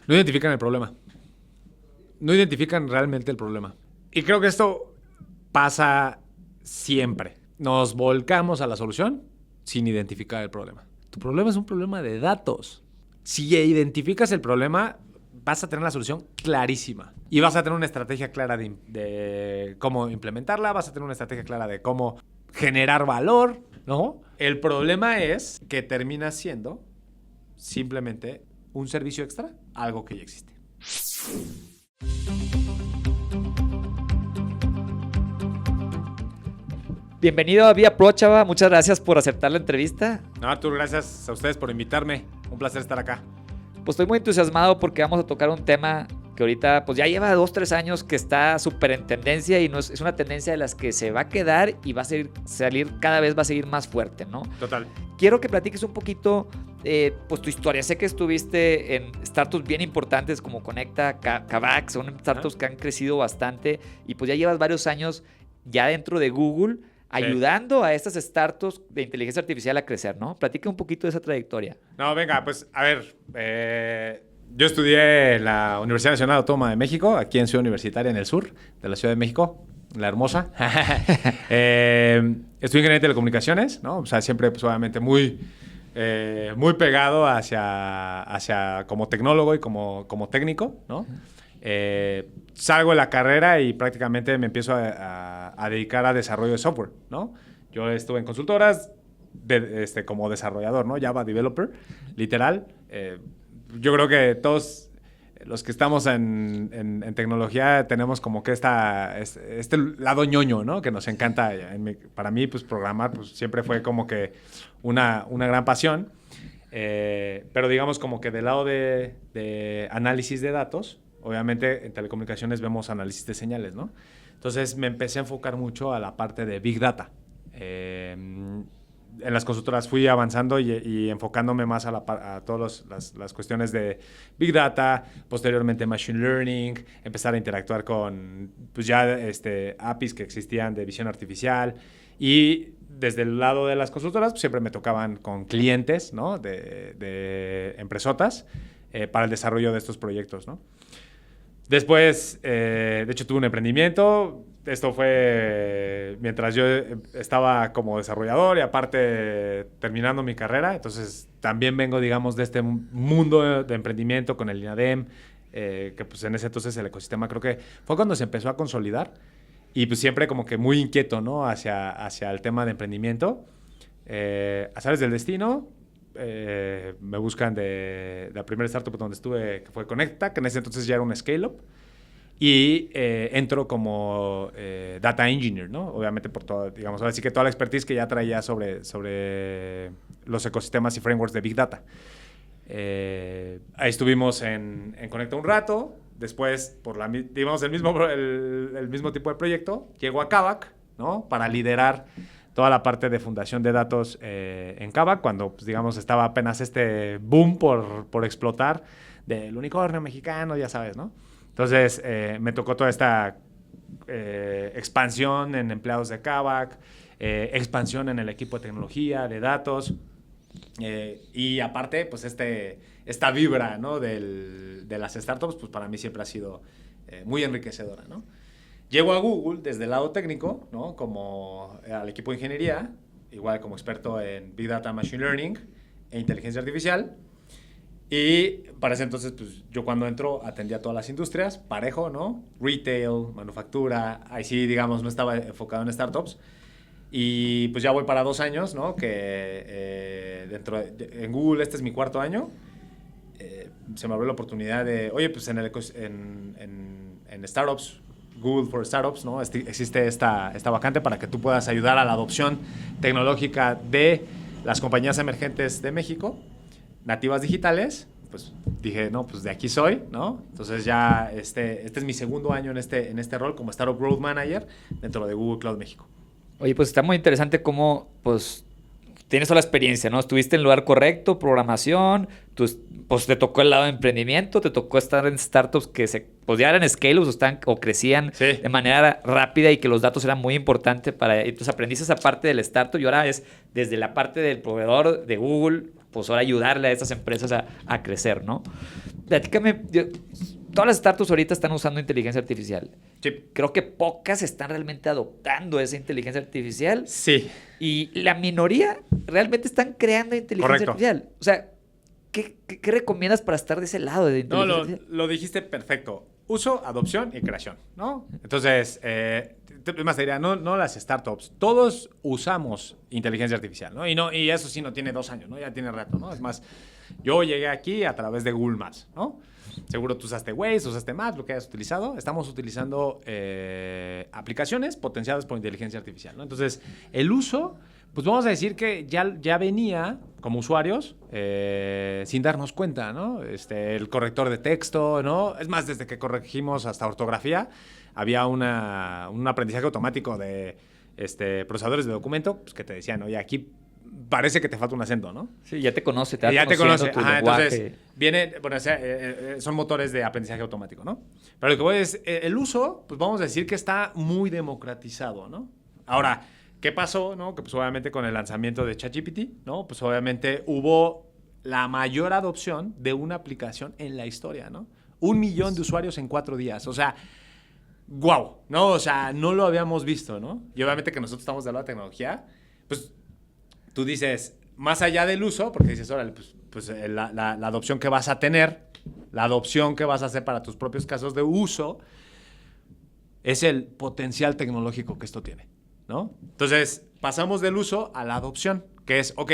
No identifican el problema. No identifican realmente el problema. Y creo que esto pasa siempre. Nos volcamos a la solución sin identificar el problema. Tu problema es un problema de datos. Si identificas el problema, vas a tener la solución clarísima. Y vas a tener una estrategia clara de cómo implementarla, vas a tener una estrategia clara de cómo generar valor, ¿no? El problema es que termina siendo simplemente un servicio extra, algo que ya existe. Bienvenido a Vía Pro, Chava. Muchas gracias por aceptar la entrevista. No, Artur, gracias a ustedes por invitarme. Un placer estar acá. Pues estoy muy entusiasmado porque vamos a tocar un tema que ahorita pues ya lleva 2-3 años que está súper en tendencia y es una tendencia de las que se va a quedar y va a salir cada vez va a seguir más fuerte, ¿no? Total. Quiero que platiques un poquito pues tu historia. Sé que estuviste en startups bien importantes como Conecta, Kavak, son startups que han crecido bastante y pues ya llevas varios años ya dentro de Google ayudando a estas startups de inteligencia artificial a crecer, ¿no? Platica un poquito de esa trayectoria. No, venga, pues a ver, yo estudié en la Universidad Nacional Autónoma de México, aquí en Ciudad Universitaria, en el sur de la Ciudad de México, la hermosa. Estudié ingeniería de telecomunicaciones, ¿no? O sea, siempre, pues, obviamente, muy pegado hacia como tecnólogo y como técnico, ¿no? Salgo de la carrera y prácticamente me empiezo a dedicar a desarrollo de software, ¿no? Yo estuve en consultoras como desarrollador, ¿no? Java developer, literal. Yo creo que todos los que estamos en tecnología tenemos como que este lado ñoño, ¿no? Que nos encanta. Para mí, pues programar pues, siempre fue como que una gran pasión. Pero digamos como que del lado de análisis de datos, obviamente en telecomunicaciones vemos análisis de señales, ¿no? Entonces me empecé a enfocar mucho a la parte de Big Data. En las consultoras fui avanzando y enfocándome más a todas las cuestiones de Big Data, posteriormente Machine Learning, empezar a interactuar con pues ya APIs que existían de visión artificial y desde el lado de las consultoras pues, siempre me tocaban con clientes, ¿no? de empresotas para el desarrollo de estos proyectos, ¿no? Después, de hecho, tuve un emprendimiento. Esto fue mientras yo estaba como desarrollador y aparte terminando mi carrera. Entonces, también vengo, digamos, de este mundo de emprendimiento con el INADEM, que pues en ese entonces el ecosistema creo que fue cuando se empezó a consolidar. Y pues siempre como que muy inquieto, ¿no? Hacia el tema de emprendimiento. Azares del destino. Me buscan de la primera startup donde estuve, que fue Conecta, que en ese entonces ya era un scale-up. Y entro como data engineer, ¿no? Obviamente por todo, digamos, ahora sí que toda la expertise que ya traía sobre los ecosistemas y frameworks de Big Data. Ahí estuvimos en Conecta un rato. Después, digamos, el mismo tipo de proyecto, llego a Kavak, ¿no? Para liderar toda la parte de fundación de datos en Kavak, cuando, pues, digamos, estaba apenas este boom por explotar del unicornio mexicano, ya sabes, ¿no? Entonces, me tocó toda esta expansión en empleados de Kavak, expansión en el equipo de tecnología, de datos, y aparte, pues, esta vibra, ¿no? de las startups, pues, para mí siempre ha sido muy enriquecedora, ¿no? Llego a Google desde el lado técnico, ¿no? Como al equipo de ingeniería, igual como experto en Big Data, Machine Learning e inteligencia artificial. Y para ese entonces, pues yo cuando entro atendía todas las industrias, parejo, ¿no? Retail, manufactura, ahí sí, digamos, no estaba enfocado en startups. Y pues ya voy para 2 años, ¿no? Que en Google este es mi 4º año. Se me abrió la oportunidad de, oye, pues en startups, Google for Startups, ¿no? Existe esta vacante para que tú puedas ayudar a la adopción tecnológica de las compañías emergentes de México, nativas digitales. Pues dije, no, pues de aquí soy, ¿no? Entonces ya este es mi 2º año en este rol como Startup Growth Manager dentro de Google Cloud México. Oye, pues está muy interesante cómo, pues, tienes toda la experiencia, ¿no? Estuviste en el lugar correcto, programación, pues te tocó el lado de emprendimiento, te tocó estar en startups que pues ya eran scale-ups o crecían de manera rápida y que los datos eran muy importantes para... Entonces aprendiste esa parte del startup y ahora es desde la parte del proveedor de Google, pues ahora ayudarle a estas empresas a crecer, ¿no? platícame, todas las startups ahorita están usando inteligencia artificial. Sí. Creo que pocas están realmente adoptando esa inteligencia artificial. Sí. Y la minoría realmente están creando inteligencia artificial. O sea, ¿qué recomiendas para estar de ese lado de inteligencia artificial? Lo dijiste perfecto. Uso, adopción y creación, ¿no? Entonces, más te diría, no las startups, todos usamos inteligencia artificial, ¿no? Y eso sí no tiene 2 años, ¿no? Ya tiene rato, ¿no? Es más, yo llegué aquí a través de Google Maps, ¿no? Seguro tú usaste Waze, usaste Maps, lo que hayas utilizado. Estamos utilizando aplicaciones potenciadas por inteligencia artificial, ¿no? Entonces, el uso, pues vamos a decir que ya venía como usuarios sin darnos cuenta, ¿no? El corrector de texto, ¿no? Es más, desde que corregimos hasta ortografía, había un aprendizaje automático de procesadores de documento pues, que te decían, oye, aquí parece que te falta un acento, ¿no? Sí, ya te conoce, ya te conoce. Tu entonces, son motores de aprendizaje automático, ¿no? Pero lo que voy es, el uso, pues vamos a decir que está muy democratizado, ¿no? Ahora, ¿qué pasó, no? Que pues obviamente con el lanzamiento de ChatGPT, ¿no? Pues obviamente hubo la mayor adopción de una aplicación en la historia, ¿no? 1 millón de usuarios en 4 días. O sea, ¡wow! ¿No? O sea, no lo habíamos visto, ¿no? Y obviamente que nosotros estamos de la tecnología, pues tú dices, más allá del uso, porque dices, órale, pues la adopción que vas a tener, la adopción que vas a hacer para tus propios casos de uso, es el potencial tecnológico que esto tiene, ¿no? Entonces, pasamos del uso a la adopción, que es, ok,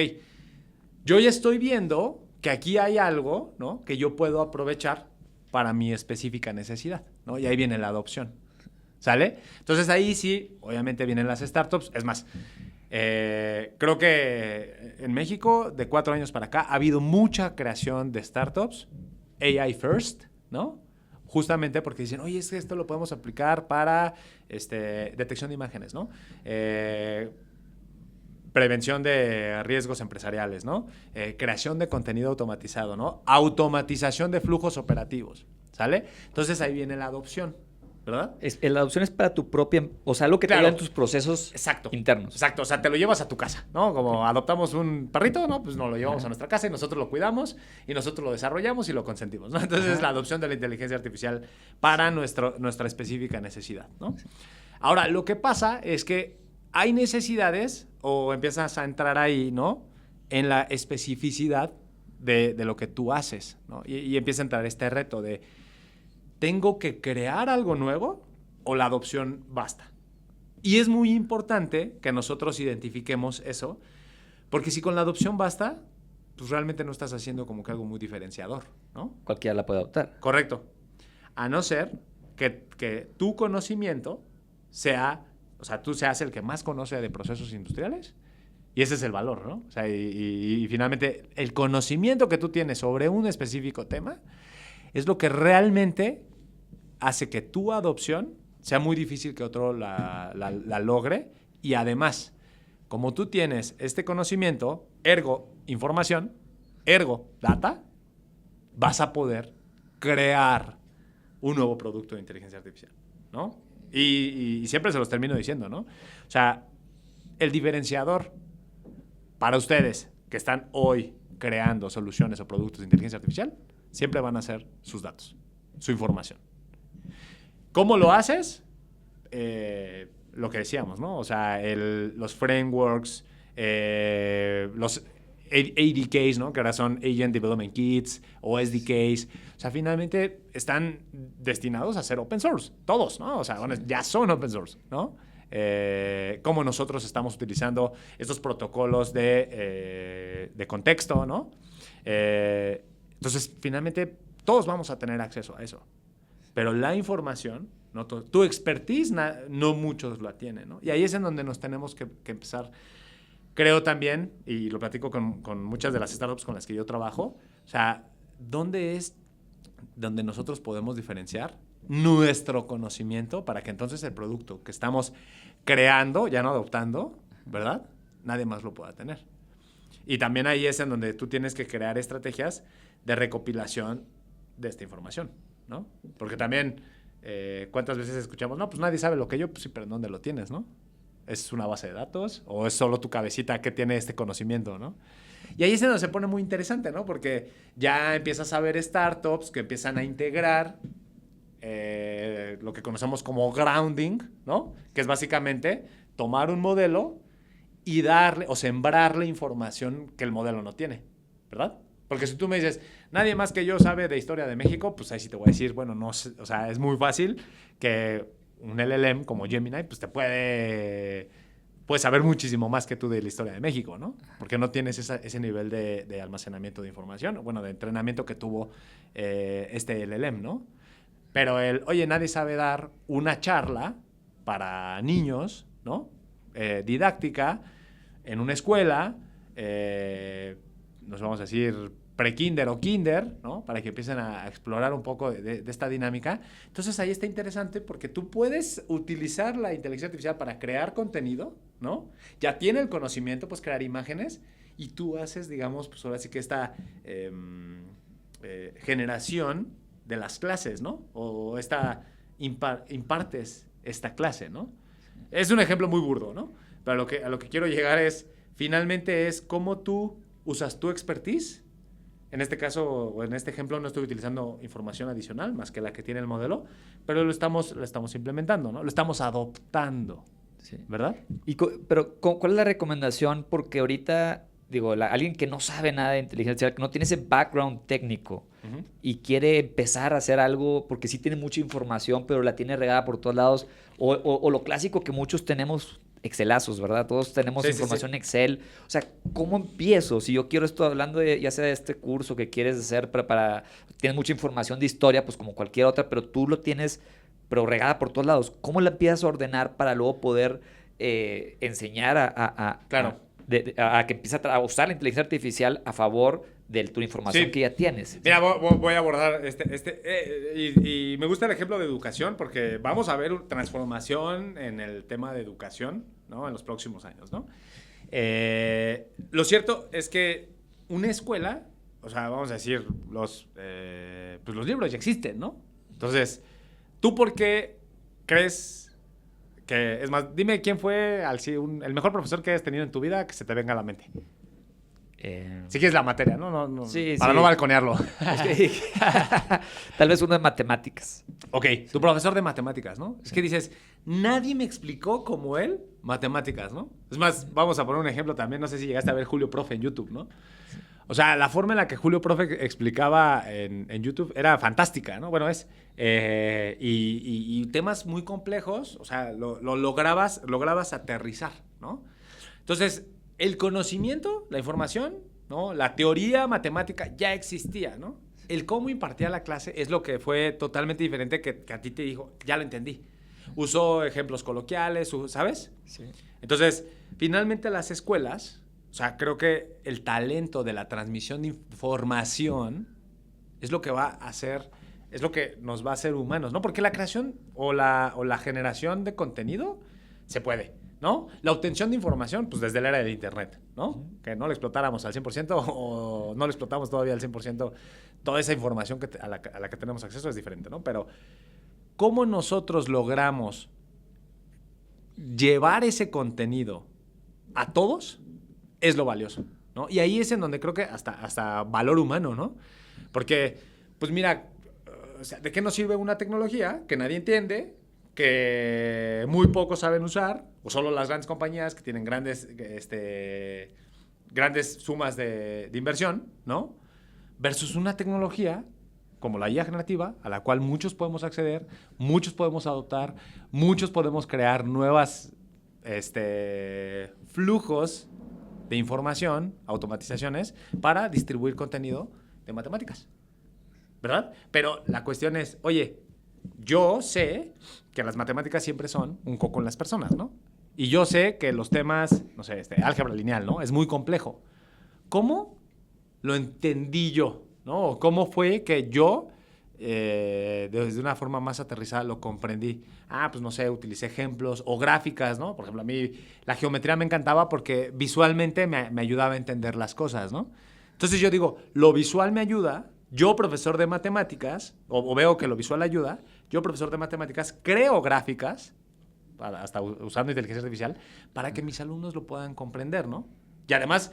yo ya estoy viendo que aquí hay algo, ¿no? Que yo puedo aprovechar para mi específica necesidad, ¿no? Y ahí viene la adopción, ¿sale? Entonces, ahí sí, obviamente vienen las startups. Es más, creo que en México, de 4 años para acá, ha habido mucha creación de startups, AI first, ¿no? Justamente porque dicen, oye, es que esto lo podemos aplicar para detección de imágenes, ¿no? Prevención de riesgos empresariales, ¿no? Creación de contenido automatizado, ¿no? Automatización de flujos operativos, ¿sale? Entonces ahí viene la adopción, ¿verdad? La adopción es para tu propia, o sea, lo que te da en tus procesos internos. Exacto, o sea, te lo llevas a tu casa, ¿no? Como adoptamos un perrito, ¿no? Pues nos lo llevamos a nuestra casa y nosotros lo cuidamos y nosotros lo desarrollamos y lo consentimos, ¿no? Entonces, la adopción de la inteligencia artificial para nuestra específica necesidad, ¿no? Ahora, lo que pasa es que hay necesidades o empiezas a entrar ahí, ¿no? En la especificidad de lo que tú haces, ¿no? Y empieza a entrar este reto de ¿tengo que crear algo nuevo o la adopción basta? Y es muy importante que nosotros identifiquemos eso, porque si con la adopción basta, pues realmente no estás haciendo como que algo muy diferenciador, ¿no? Cualquiera la puede adoptar. Correcto. A no ser que tu conocimiento sea, o sea, tú seas el que más conoce de procesos industriales y ese es el valor, ¿no? O sea, y finalmente el conocimiento que tú tienes sobre un específico tema es lo que realmente hace que tu adopción sea muy difícil que otro la logre. Y además, como tú tienes este conocimiento, ergo información, ergo data, vas a poder crear un nuevo producto de inteligencia artificial, ¿no? Y siempre se los termino diciendo, ¿no? O sea, el diferenciador para ustedes que están hoy creando soluciones o productos de inteligencia artificial siempre van a ser sus datos, su información. ¿Cómo lo haces? Lo que decíamos, ¿no? O sea, los frameworks, los ADKs, ¿no? Que ahora son Agent Development Kits o SDKs. O sea, finalmente están destinados a ser open source. Todos, ¿no? O sea, bueno, ya son open source, ¿no? Cómo nosotros estamos utilizando estos protocolos de contexto, ¿no? Entonces, finalmente, todos vamos a tener acceso a eso. Pero la información, ¿no? Tu expertise, no muchos la tienen, ¿no? Y ahí es en donde nos tenemos que empezar. Creo también, y lo platico con muchas de las startups con las que yo trabajo, o sea, ¿dónde es donde nosotros podemos diferenciar nuestro conocimiento para que entonces el producto que estamos creando, ya no adoptando, ¿verdad? Nadie más lo pueda tener. Y también ahí es en donde tú tienes que crear estrategias de recopilación de esta información, ¿no? Porque también, ¿cuántas veces escuchamos? No, pues nadie sabe lo que yo, pues sí, pero ¿en dónde lo tienes, no? ¿Es una base de datos o es solo tu cabecita que tiene este conocimiento, no? Y ahí es donde se pone muy interesante, ¿no? Porque ya empiezas a ver startups que empiezan a integrar lo que conocemos como grounding, ¿no? Que es básicamente tomar un modelo y darle o sembrarle información que el modelo no tiene, ¿verdad? Porque si tú me dices, nadie más que yo sabe de historia de México, pues ahí sí te voy a decir, bueno, no, o sea, es muy fácil que un LLM como Gemini, pues puede saber muchísimo más que tú de la historia de México, ¿no? Porque no tienes ese nivel de almacenamiento de información, bueno, de entrenamiento que tuvo este LLM, ¿no? Pero oye, nadie sabe dar una charla para niños, ¿no? Didáctica, en una escuela, nos vamos a decir pre-kinder o kinder, ¿no? Para que empiecen a explorar un poco de esta dinámica. Entonces ahí está interesante porque tú puedes utilizar la inteligencia artificial para crear contenido, ¿no? Ya tiene el conocimiento, pues crear imágenes y tú haces, digamos, pues ahora sí que esta generación de las clases, ¿no? O impartes esta clase, ¿no? Es un ejemplo muy burdo, ¿no? Pero a lo que quiero llegar es, finalmente es cómo tú usas tu expertise. En este caso, o en este ejemplo, no estoy utilizando información adicional más que la que tiene el modelo, pero lo estamos implementando, ¿no? Lo estamos adoptando, sí. ¿Verdad? Pero, ¿cuál es la recomendación? Porque ahorita, digo, alguien que no sabe nada de inteligencia artificial, que no tiene ese background técnico y quiere empezar a hacer algo porque sí tiene mucha información, pero la tiene regada por todos lados, o lo clásico que muchos tenemos, Excelazos, ¿verdad? Todos tenemos información en Excel. O sea, ¿cómo empiezo? Si yo quiero esto, hablando ya sea de este curso que quieres hacer tienes mucha información de historia, pues como cualquier otra, pero tú lo tienes, pero regada por todos lados. ¿Cómo la empiezas a ordenar para luego poder enseñar claro. a que empiece a usar la inteligencia artificial a favor de tu información que ya tienes? Mira, voy a abordar y me gusta el ejemplo de educación porque vamos a ver transformación en el tema de educación, ¿no? En los próximos años, ¿no? Lo cierto es que una escuela, o sea, vamos a decir, pues los libros ya existen, ¿no? Entonces, ¿tú por qué crees que, es más, dime quién fue el mejor profesor que hayas tenido en tu vida que se te venga a la mente? Si quieres la materia, ¿no? Sí, para no balconearlo. Tal vez uno de matemáticas. Ok, tu profesor de matemáticas, ¿no? Es que dices, nadie me explicó como él matemáticas, ¿no? Es más, vamos a poner un ejemplo también, no sé si llegaste a ver Julio Profe en YouTube, ¿no? O sea, la forma en la que Julio Profe explicaba en YouTube era fantástica, ¿no? Bueno, y temas muy complejos, o sea, lo lograbas aterrizar, ¿no? Entonces, el conocimiento, la información, ¿no? La teoría matemática ya existía, ¿no? El cómo impartía la clase es lo que fue totalmente diferente que a ti te dijo, ya lo entendí. Usó ejemplos coloquiales, ¿sabes? Sí. Entonces, finalmente las escuelas, o sea, creo que el talento de la transmisión de información es lo que va a hacer, es lo que nos va a hacer humanos, ¿no? Porque la creación o la generación de contenido se puede, ¿no? La obtención de información, pues desde la era del internet, ¿no? Que no lo explotáramos al 100% o no lo explotamos todavía al 100%. Toda esa información a la que tenemos acceso es diferente, ¿no? Pero ¿cómo nosotros logramos llevar ese contenido a todos? Es lo valioso, ¿no? Y ahí es en donde creo que hasta valor humano, ¿no? Porque, pues mira, o sea, ¿de qué nos sirve una tecnología que nadie entiende, que muy pocos saben usar, o solo las grandes compañías que tienen grandes sumas de inversión, ¿no? Versus una tecnología como la IA generativa, a la cual muchos podemos acceder, muchos podemos adoptar, muchos podemos crear nuevas flujos de información, automatizaciones, para distribuir contenido de matemáticas, ¿verdad? Pero la cuestión es, oye, yo sé que las matemáticas siempre son un coco en las personas, ¿no? Y yo sé que los temas, no sé, álgebra lineal, ¿no? Es muy complejo. ¿Cómo lo entendí yo, ¿no? ¿Cómo fue que yo, desde una forma más aterrizada, lo comprendí? Pues no sé, utilicé ejemplos o gráficas, ¿no? Por ejemplo, a mí la geometría me encantaba porque visualmente me ayudaba a entender las cosas, ¿no? Entonces yo digo, lo visual me ayuda. Yo, profesor de matemáticas, o veo que lo visual ayuda, yo, profesor de matemáticas, creo gráficas, hasta usando inteligencia artificial, para que mis alumnos lo puedan comprender, ¿no? Y además,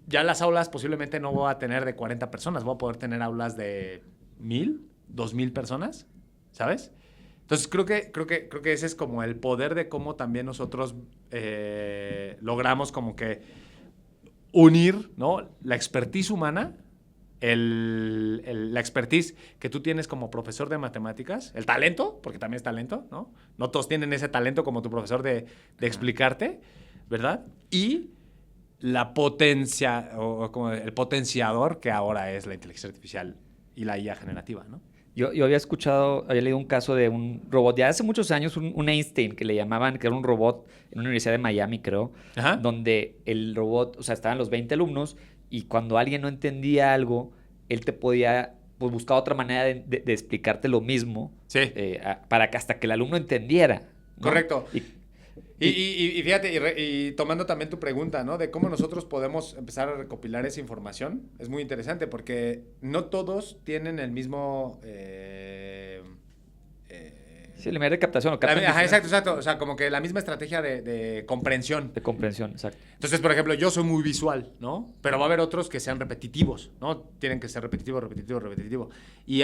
ya las aulas posiblemente no voy a tener de 40 personas, voy a poder tener aulas de 1,000, 2,000 personas, ¿sabes? Entonces creo que ese es como el poder de cómo también nosotros logramos como que unir, ¿no? La expertise humana, la expertise que tú tienes como profesor de matemáticas, el talento, porque también es talento, ¿no? No todos tienen ese talento como tu profesor de explicarte, ¿verdad? Y la potencia, o como el potenciador que ahora es la inteligencia artificial y la IA generativa, ¿no? Yo había leído un caso de un robot, ya hace muchos años, un Einstein, que le llamaban, que era un robot en una universidad de Miami, creo, Ajá. donde el robot, o sea, estaban los 20 alumnos, y cuando alguien no entendía algo, él te podía, pues, buscar otra manera de explicarte lo mismo, Sí. para que hasta que el alumno entendiera, ¿no? Correcto. Y fíjate, y tomando también tu pregunta, ¿no? De cómo nosotros podemos empezar a recopilar esa información, es muy interesante porque no todos tienen el mismo... Sí, el nivel de captación. Ajá, exacto. O sea, como que la misma estrategia de comprensión. De comprensión, exacto. Entonces, por ejemplo, yo soy muy visual, ¿no? Pero va a haber otros que sean repetitivos, ¿no? Tienen que ser repetitivo. Y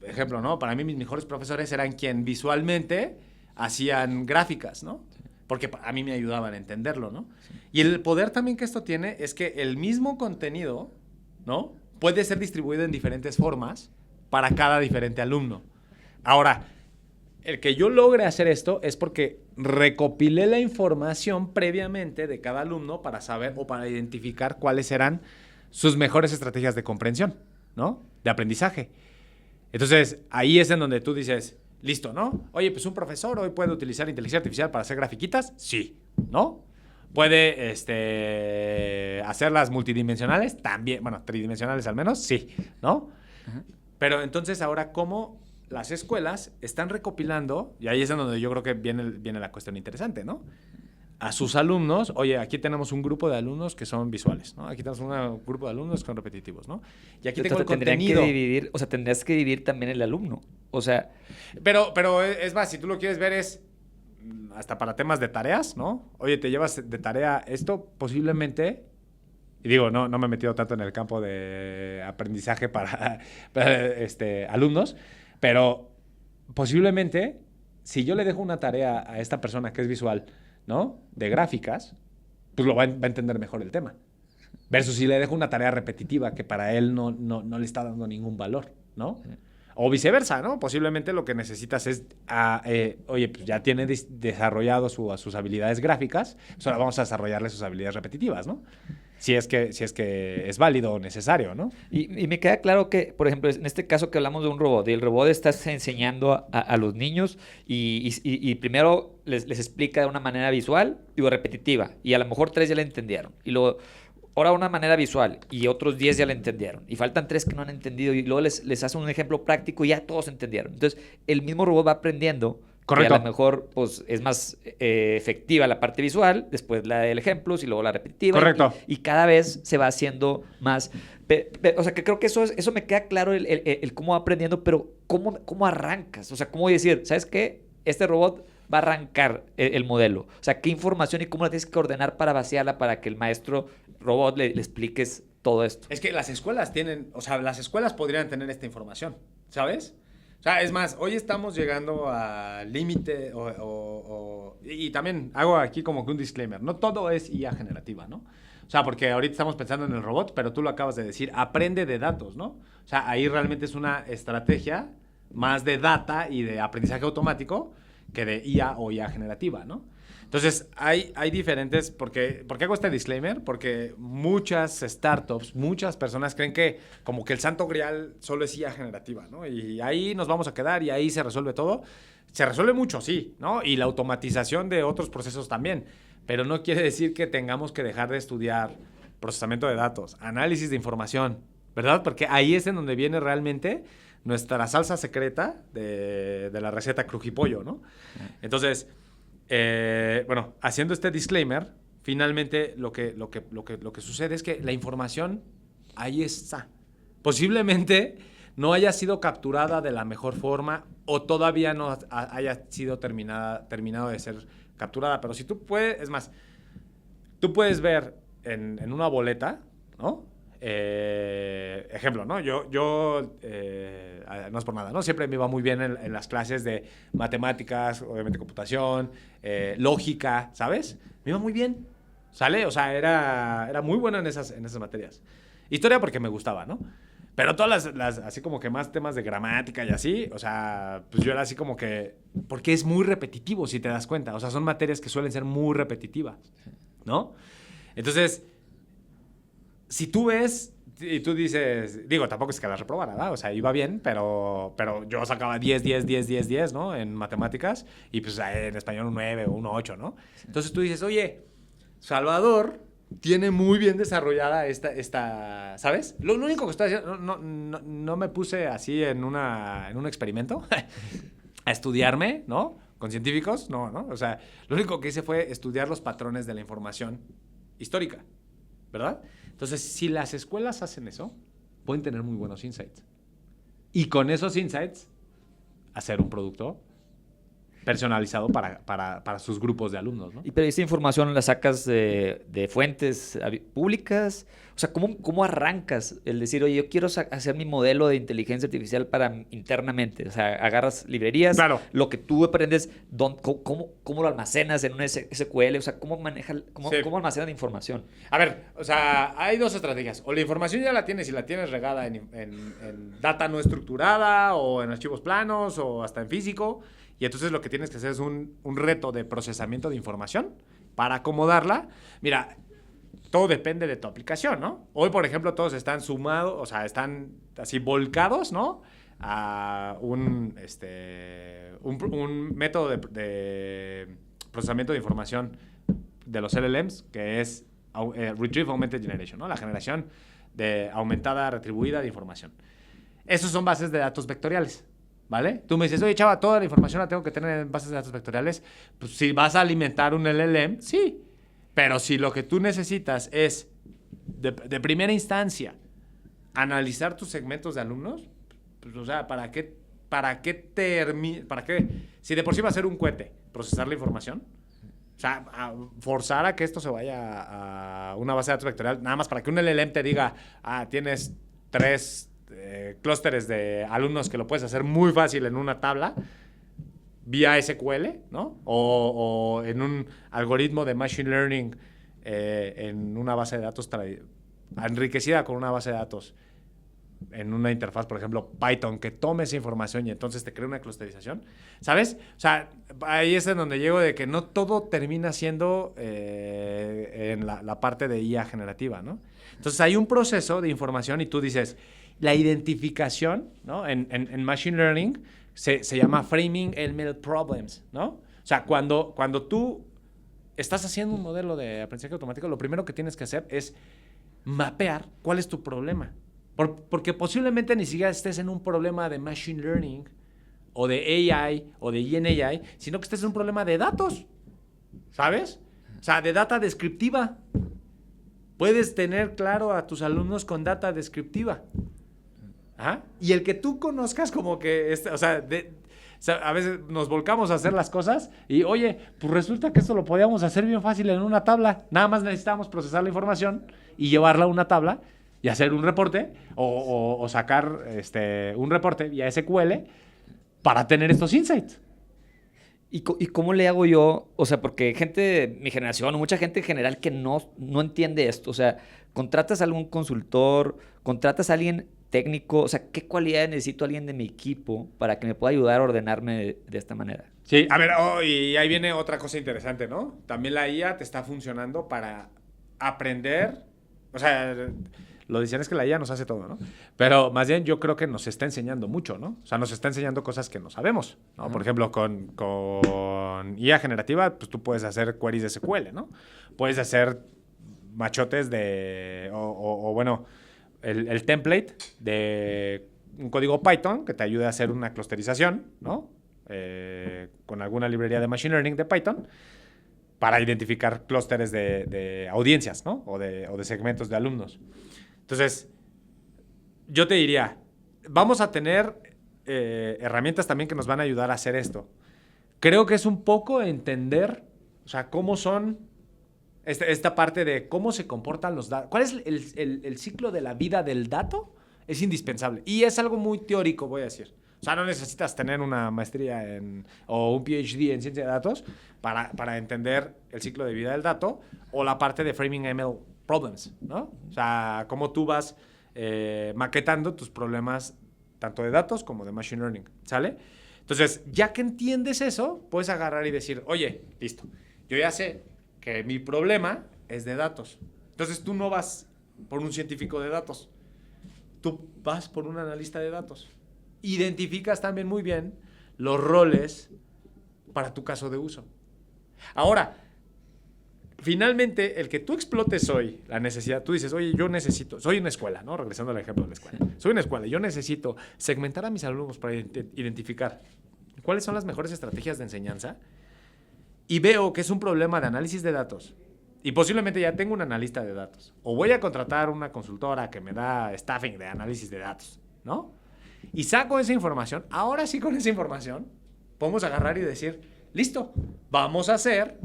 ejemplo, ¿no? Para mí mis mejores profesores eran quien visualmente hacían gráficas, ¿no? Porque a mí me ayudaban a entenderlo, ¿no? Sí. Y el poder también que esto tiene es que el mismo contenido, ¿no? Puede ser distribuido en diferentes formas para cada diferente alumno. Ahora, el que yo logre hacer esto es porque recopilé la información previamente de cada alumno para saber o para identificar cuáles eran sus mejores estrategias de comprensión, ¿no? De aprendizaje. Entonces, ahí es en donde tú dices, listo, ¿no? Oye, pues un profesor hoy puede utilizar inteligencia artificial para hacer grafiquitas, sí, ¿no? Puede hacerlas multidimensionales, también, bueno, tridimensionales al menos, sí, ¿no? Uh-huh. Pero entonces ahora, ¿cómo las escuelas están recopilando? Y ahí es en donde yo creo que viene la cuestión interesante, ¿no? A sus alumnos, oye, aquí tenemos un grupo de alumnos que son visuales, ¿no? Aquí tenemos un grupo de alumnos que son repetitivos, ¿no? Y aquí tengo el contenido. Tendrías que dividir también el alumno, o sea... Pero es más, si tú lo quieres ver es hasta para temas de tareas, ¿no? Oye, te llevas de tarea esto, posiblemente... Y digo, no me he metido tanto en el campo de aprendizaje para alumnos, pero posiblemente, si yo le dejo una tarea a esta persona que es visual, ¿no? De gráficas, pues va a entender mejor el tema. Versus si le dejo una tarea repetitiva que para él no le está dando ningún valor, ¿no? O viceversa, ¿no? Posiblemente lo que necesitas es, oye, pues ya tiene desarrollado sus habilidades gráficas, pues ahora vamos a desarrollarle sus habilidades repetitivas, ¿no? Si es que es válido o necesario, ¿no? Y me queda claro que, por ejemplo, en este caso que hablamos de un robot, y el robot está enseñando a los niños y primero les explica de una manera visual y repetitiva, y a lo mejor 3 ya la entendieron, y luego ahora una manera visual y otros 10 ya la entendieron, y faltan 3 que no han entendido, y luego les hace un ejemplo práctico y ya todos entendieron. Entonces, el mismo robot va aprendiendo. Correcto. Y a lo mejor pues, es más efectiva la parte visual, después la del ejemplo y luego la repetitiva. Correcto. Y cada vez se va haciendo más... o sea, que creo que eso me queda claro, el cómo va aprendiendo, pero ¿cómo arrancas? O sea, ¿cómo decir, ¿sabes qué? Este robot va a arrancar el modelo. O sea, ¿qué información y cómo la tienes que ordenar para vaciarla para que el maestro robot le expliques todo esto? Es que las escuelas las escuelas podrían tener esta información, ¿sabes? O sea, es más, hoy estamos llegando al límite y también hago aquí como que un disclaimer. No todo es IA generativa, ¿no? O sea, porque ahorita estamos pensando en el robot, pero tú lo acabas de decir, aprende de datos, ¿no? O sea, ahí realmente es una estrategia más de data y de aprendizaje automático que de IA o IA generativa, ¿no? Entonces, hay diferentes... ¿Por qué hago este disclaimer? Porque muchas startups, muchas personas creen que como que el santo grial solo es IA generativa, ¿no? Y ahí nos vamos a quedar y ahí se resuelve todo. Se resuelve mucho, sí, ¿no? Y la automatización de otros procesos también. Pero no quiere decir que tengamos que dejar de estudiar procesamiento de datos, análisis de información, ¿verdad? Porque ahí es en donde viene realmente nuestra salsa secreta de la receta crujipollo, ¿no? Entonces... bueno, haciendo este disclaimer, finalmente lo que sucede es que la información ahí está. Posiblemente no haya sido capturada de la mejor forma o todavía no haya sido terminado de ser capturada. Pero si tú puedes, es más, tú puedes ver en una boleta, ¿no? Ejemplo, ¿no? Yo no es por nada, ¿no? Siempre me iba muy bien en las clases de matemáticas, obviamente computación, lógica, ¿sabes? Me iba muy bien, ¿sale? O sea, era muy bueno en esas materias. Historia porque me gustaba, ¿no? Pero todas así como que más temas de gramática y así, o sea, pues yo era así como que... Porque es muy repetitivo, si te das cuenta. O sea, son materias que suelen ser muy repetitivas, ¿no? Entonces, si tú ves y tú dices... Digo, tampoco es que la reprobara, ¿verdad? O sea, iba bien, pero yo sacaba 10, 10, 10, 10, 10, ¿no? En matemáticas y pues en español un 9 o un 8, ¿no? Entonces tú dices, oye, Salvador... tiene muy bien desarrollada esta ¿sabes? Lo único que estoy haciendo, no me puse así en un experimento a estudiarme, ¿no? Con científicos, no. O sea, lo único que hice fue estudiar los patrones de la información histórica, ¿verdad? Entonces, si las escuelas hacen eso, pueden tener muy buenos insights. Y con esos insights, hacer un producto personalizado para sus grupos de alumnos, ¿no? Pero esa información la sacas de fuentes públicas. O sea, ¿cómo arrancas el decir, oye, yo quiero hacer mi modelo de inteligencia artificial para internamente? O sea, agarras librerías, claro. Lo que tú aprendes, ¿cómo lo almacenas en un SQL? O sea, ¿cómo almacenas la información? A ver, o sea, hay dos estrategias. O la información ya la tienes y la tienes regada en data no estructurada o en archivos planos o hasta en físico. Y entonces lo que tienes que hacer es un reto de procesamiento de información para acomodarla. Mira, todo depende de tu aplicación, ¿no? Hoy, por ejemplo, todos están sumados, o sea, están así volcados, ¿no? A un método de procesamiento de información de los LLMs, que es Retrieve Augmented Generation, ¿no? La generación de aumentada retribuida de información. Esos son bases de datos vectoriales. ¿Vale? Tú me dices, oye, chava, toda la información la tengo que tener en bases de datos vectoriales. Pues si vas a alimentar un LLM, sí. Pero si lo que tú necesitas es, de primera instancia, analizar tus segmentos de alumnos, pues, o sea, ¿para qué? Si de por sí va a ser un cohete, procesar la información, o sea, forzar a que esto se vaya a una base de datos vectorial, nada más para que un LLM te diga, tienes 3... clústeres de alumnos que lo puedes hacer muy fácil en una tabla vía SQL, ¿no? O en un algoritmo de machine learning en una base de datos enriquecida con una base de datos en una interfaz, por ejemplo, Python, que tome esa información y entonces te crea una clusterización, ¿sabes? O sea, ahí es en donde llego de que no todo termina siendo en la parte de IA generativa, ¿no? Entonces hay un proceso de información y tú dices... La identificación, ¿no? En Machine Learning se llama Framing ML Problems, ¿no? O sea, cuando tú estás haciendo un modelo de aprendizaje automático, lo primero que tienes que hacer es mapear cuál es tu problema. Porque posiblemente ni siquiera estés en un problema de Machine Learning o de AI o de GenAI, sino que estés en un problema de datos, ¿sabes? O sea, de data descriptiva. Puedes tener claro a tus alumnos con data descriptiva. ¿Ah? Y el que tú conozcas como que, o sea, a veces nos volcamos a hacer las cosas y, oye, pues resulta que esto lo podíamos hacer bien fácil en una tabla. Nada más necesitamos procesar la información y llevarla a una tabla y hacer un reporte o sacar un reporte vía SQL para tener estos insights. ¿Y cómo le hago yo? O sea, porque gente de mi generación o mucha gente en general que no entiende esto. O sea, contratas a algún consultor, contratas a alguien técnico. O sea, ¿qué cualidades necesito alguien de mi equipo para que me pueda ayudar a ordenarme de esta manera? Sí, a ver, y ahí viene otra cosa interesante, ¿no? También la IA te está funcionando para aprender. O sea, lo dicen es que la IA nos hace todo, ¿no? Pero más bien yo creo que nos está enseñando mucho, ¿no? O sea, nos está enseñando cosas que no sabemos, ¿no? Por ejemplo, con IA generativa, pues tú puedes hacer queries de SQL, ¿no? Puedes hacer machotes bueno, el template de un código Python que te ayude a hacer una clusterización, ¿no? Con alguna librería de Machine Learning de Python para identificar clústeres de audiencias, ¿no? O de segmentos de alumnos. Entonces, yo te diría, vamos a tener herramientas también que nos van a ayudar a hacer esto. Creo que es un poco entender, o sea, cómo son Esta parte de cómo se comportan los datos. ¿Cuál es el ciclo de la vida del dato? Es indispensable. Y es algo muy teórico, voy a decir. O sea, no necesitas tener una maestría o un PhD en ciencia de datos para entender el ciclo de vida del dato o la parte de framing ML problems, ¿no? O sea, cómo tú vas maquetando tus problemas tanto de datos como de machine learning, ¿sale? Entonces, ya que entiendes eso, puedes agarrar y decir, oye, listo, yo ya sé que mi problema es de datos. Entonces, tú no vas por un científico de datos, tú vas por un analista de datos. Identificas también muy bien los roles para tu caso de uso. Ahora, finalmente, el que tú explotes hoy la necesidad, tú dices, oye, yo necesito, soy una escuela, ¿no? Regresando al ejemplo de la escuela. Soy una escuela, yo necesito segmentar a mis alumnos para identificar cuáles son las mejores estrategias de enseñanza y veo que es un problema de análisis de datos y posiblemente ya tengo un analista de datos o voy a contratar una consultora que me da staffing de análisis de datos, ¿no? Y saco esa información, ahora sí con esa información podemos agarrar y decir, listo, vamos a hacer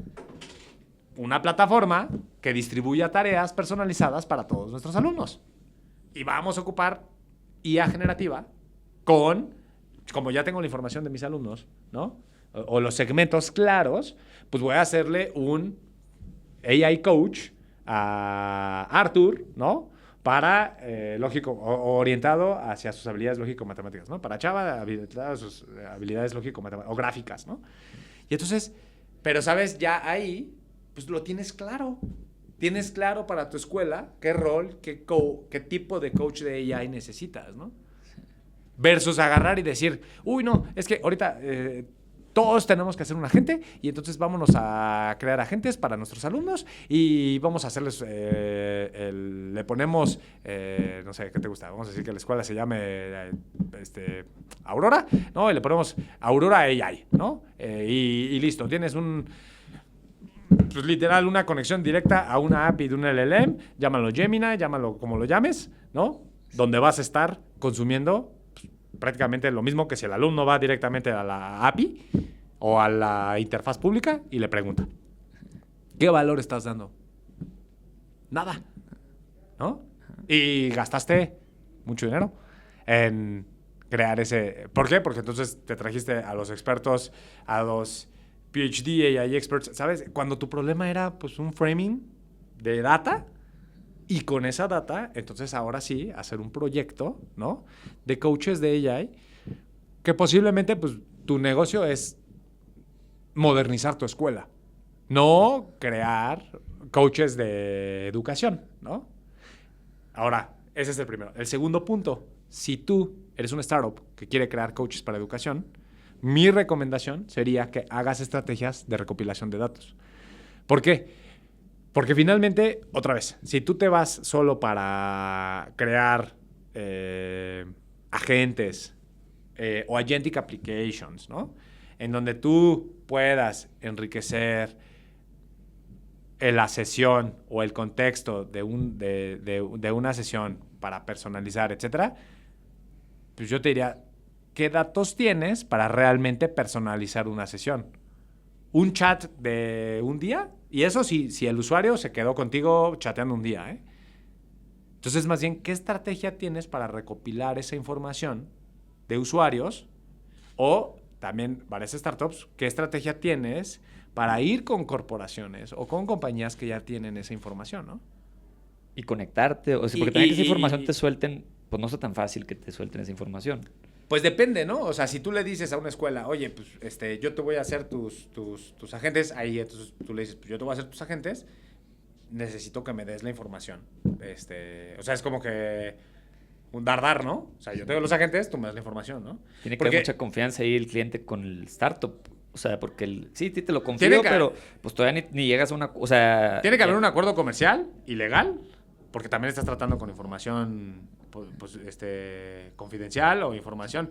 una plataforma que distribuya tareas personalizadas para todos nuestros alumnos. Y vamos a ocupar IA generativa como ya tengo la información de mis alumnos, ¿no? O los segmentos claros, pues voy a hacerle un AI coach a Arthur, ¿no? Para orientado hacia sus habilidades lógico-matemáticas, ¿no? Para Chava, habilitadas sus habilidades lógico-matemáticas o gráficas, ¿no? Y entonces, pero sabes, ya ahí, pues lo tienes claro. Tienes claro para tu escuela qué rol, qué tipo de coach de AI necesitas, ¿no? Versus agarrar y decir, uy, no, es que ahorita todos tenemos que hacer un agente y entonces vámonos a crear agentes para nuestros alumnos y vamos a hacerles, le ponemos, no sé, ¿qué te gusta? Vamos a decir que la escuela se llame Aurora, ¿no? Y le ponemos Aurora AI, ¿no? Y listo, tienes pues literal, una conexión directa a una API de un LLM, llámalo Gemini, llámalo como lo llames, ¿no? Donde vas a estar consumiendo prácticamente lo mismo que si el alumno va directamente a la API o a la interfaz pública y le pregunta, ¿qué valor estás dando? Nada, ¿no? Y gastaste mucho dinero en crear ese... ¿Por qué? Porque entonces te trajiste a los expertos, a los PhD, AI experts, ¿sabes? Cuando tu problema era pues un framing de data... Y con esa data, entonces ahora sí, hacer un proyecto, ¿no? De coaches de AI, que posiblemente, pues, tu negocio es modernizar tu escuela, no crear coaches de educación, ¿no? Ahora, ese es el primero. El segundo punto, si tú eres una startup que quiere crear coaches para educación, mi recomendación sería que hagas estrategias de recopilación de datos. ¿Por qué? Porque finalmente, otra vez, si tú te vas solo para crear agentes o agentic applications, ¿no? En donde tú puedas enriquecer la sesión o el contexto de una sesión para personalizar, etcétera, pues yo te diría, ¿qué datos tienes para realmente personalizar una sesión? Un chat de un día, y eso si el usuario se quedó contigo chateando un día, ¿eh? Entonces, más bien, ¿qué estrategia tienes para recopilar esa información de usuarios? O también, varias startups, ¿qué estrategia tienes para ir con corporaciones o con compañías que ya tienen esa información, ¿no? Y conectarte, o sea, porque también que esa información te suelten, pues no es tan fácil que te suelten esa información. Pues depende, ¿no? O sea, si tú le dices a una escuela, oye, pues yo te voy a hacer tus agentes, ahí entonces tú le dices, pues yo te voy a hacer tus agentes, necesito que me des la información. O sea, es como que un dar, ¿no? O sea, yo tengo los agentes, tú me das la información, ¿no? Tiene que haber mucha confianza ahí el cliente con el startup. O sea, porque sí, te lo confío, pero pues todavía ni llegas a una... O sea... Tiene que haber un acuerdo comercial y legal, porque también estás tratando con información... Pues, confidencial o información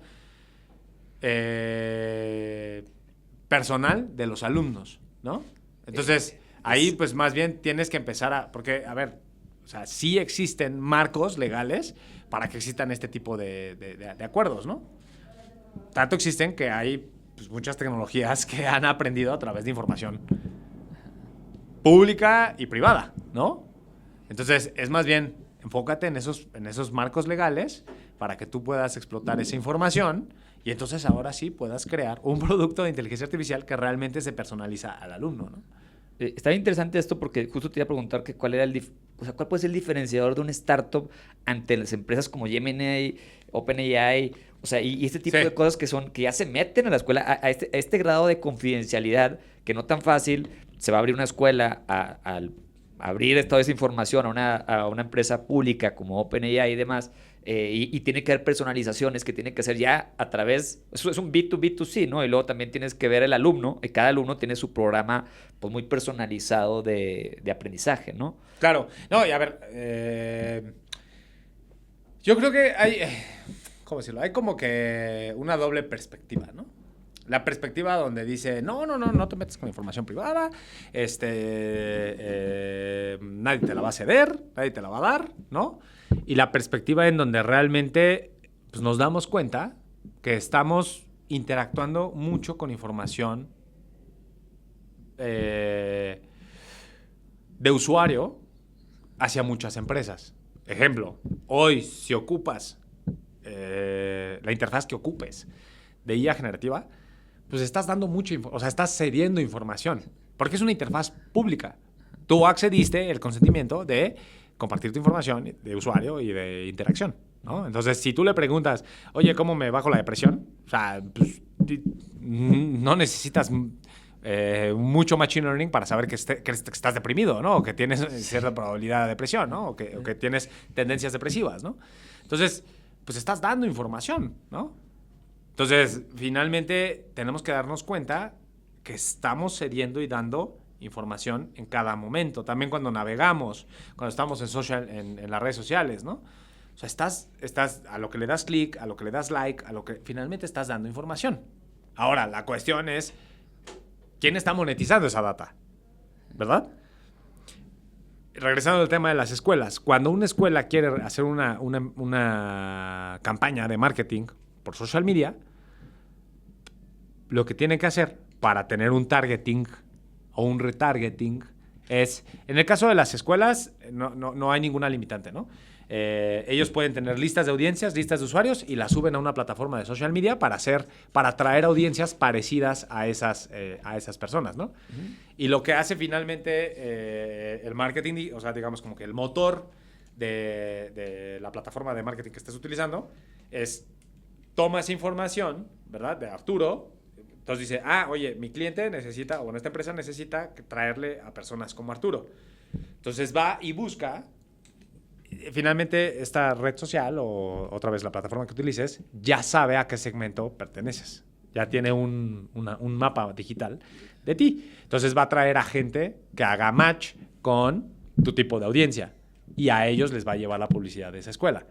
personal de los alumnos, ¿no? Entonces, ahí pues más bien tienes que empezar porque, a ver, o sea, sí existen marcos legales para que existan este tipo de acuerdos, ¿no? Tanto existen que hay pues, muchas tecnologías que han aprendido a través de información pública y privada, ¿no? Entonces, es más bien, enfócate en esos marcos legales para que tú puedas explotar esa información y entonces ahora sí puedas crear un producto de inteligencia artificial que realmente se personaliza al alumno, ¿no? Está bien interesante esto porque justo te iba a preguntar que cuál era o sea, cuál puede ser el diferenciador de una startup ante las empresas como Gemini, OpenAI, o sea, y este tipo de cosas que ya se meten a la escuela a este grado de confidencialidad que no tan fácil se va a abrir una escuela al abrir toda esa información a una empresa pública como OpenAI y demás. Y tiene que haber personalizaciones que tiene que hacer ya a través, eso es un B2B2C, ¿no? Y luego también tienes que ver el alumno, y cada alumno tiene su programa pues muy personalizado de aprendizaje, ¿no? Claro, no, y a ver, yo creo que hay, ¿cómo decirlo? Hay como que una doble perspectiva, ¿no? La perspectiva donde dice, no te metas con información privada, nadie te la va a ceder, nadie te la va a dar, ¿no? Y la perspectiva en donde realmente pues, nos damos cuenta que estamos interactuando mucho con información de usuario hacia muchas empresas. Ejemplo, hoy si ocupas la interfaz que ocupes de IA generativa, pues estás dando o sea, estás cediendo información, porque es una interfaz pública. Tú accediste el consentimiento de compartir tu información de usuario y de interacción, ¿no? Entonces, si tú le preguntas, oye, ¿cómo me bajo la depresión? O sea, pues, no necesitas mucho machine learning para saber que estás deprimido, ¿no? O que tienes cierta probabilidad de depresión, ¿no? O que tienes tendencias depresivas, ¿no? Entonces, pues estás dando información, ¿no? Entonces, finalmente, tenemos que darnos cuenta que estamos cediendo y dando información en cada momento. También cuando navegamos, cuando estamos en las redes sociales, ¿no? O sea, estás a lo que le das clic, a lo que le das like, a lo que finalmente estás dando información. Ahora, la cuestión es, ¿quién está monetizando esa data? ¿Verdad? Regresando al tema de las escuelas. Cuando una escuela quiere hacer una campaña de marketing por social media, lo que tiene que hacer para tener un targeting o un retargeting es, en el caso de las escuelas, no hay ninguna limitante, ¿no? Ellos pueden tener listas de audiencias, listas de usuarios y las suben a una plataforma de social media para atraer audiencias parecidas a esas personas, ¿no? Uh-huh. Y lo que hace finalmente el marketing, o sea, digamos como que el motor de la plataforma de marketing que estés utilizando es, toma esa información, ¿verdad? De Arturo. Entonces dice, oye, mi cliente necesita, o esta empresa necesita traerle a personas como Arturo. Entonces va y busca. Finalmente, esta red social, o otra vez la plataforma que utilices, ya sabe a qué segmento perteneces. Ya tiene un mapa digital de ti. Entonces va a traer a gente que haga match con tu tipo de audiencia. Y a ellos les va a llevar la publicidad de esa escuela,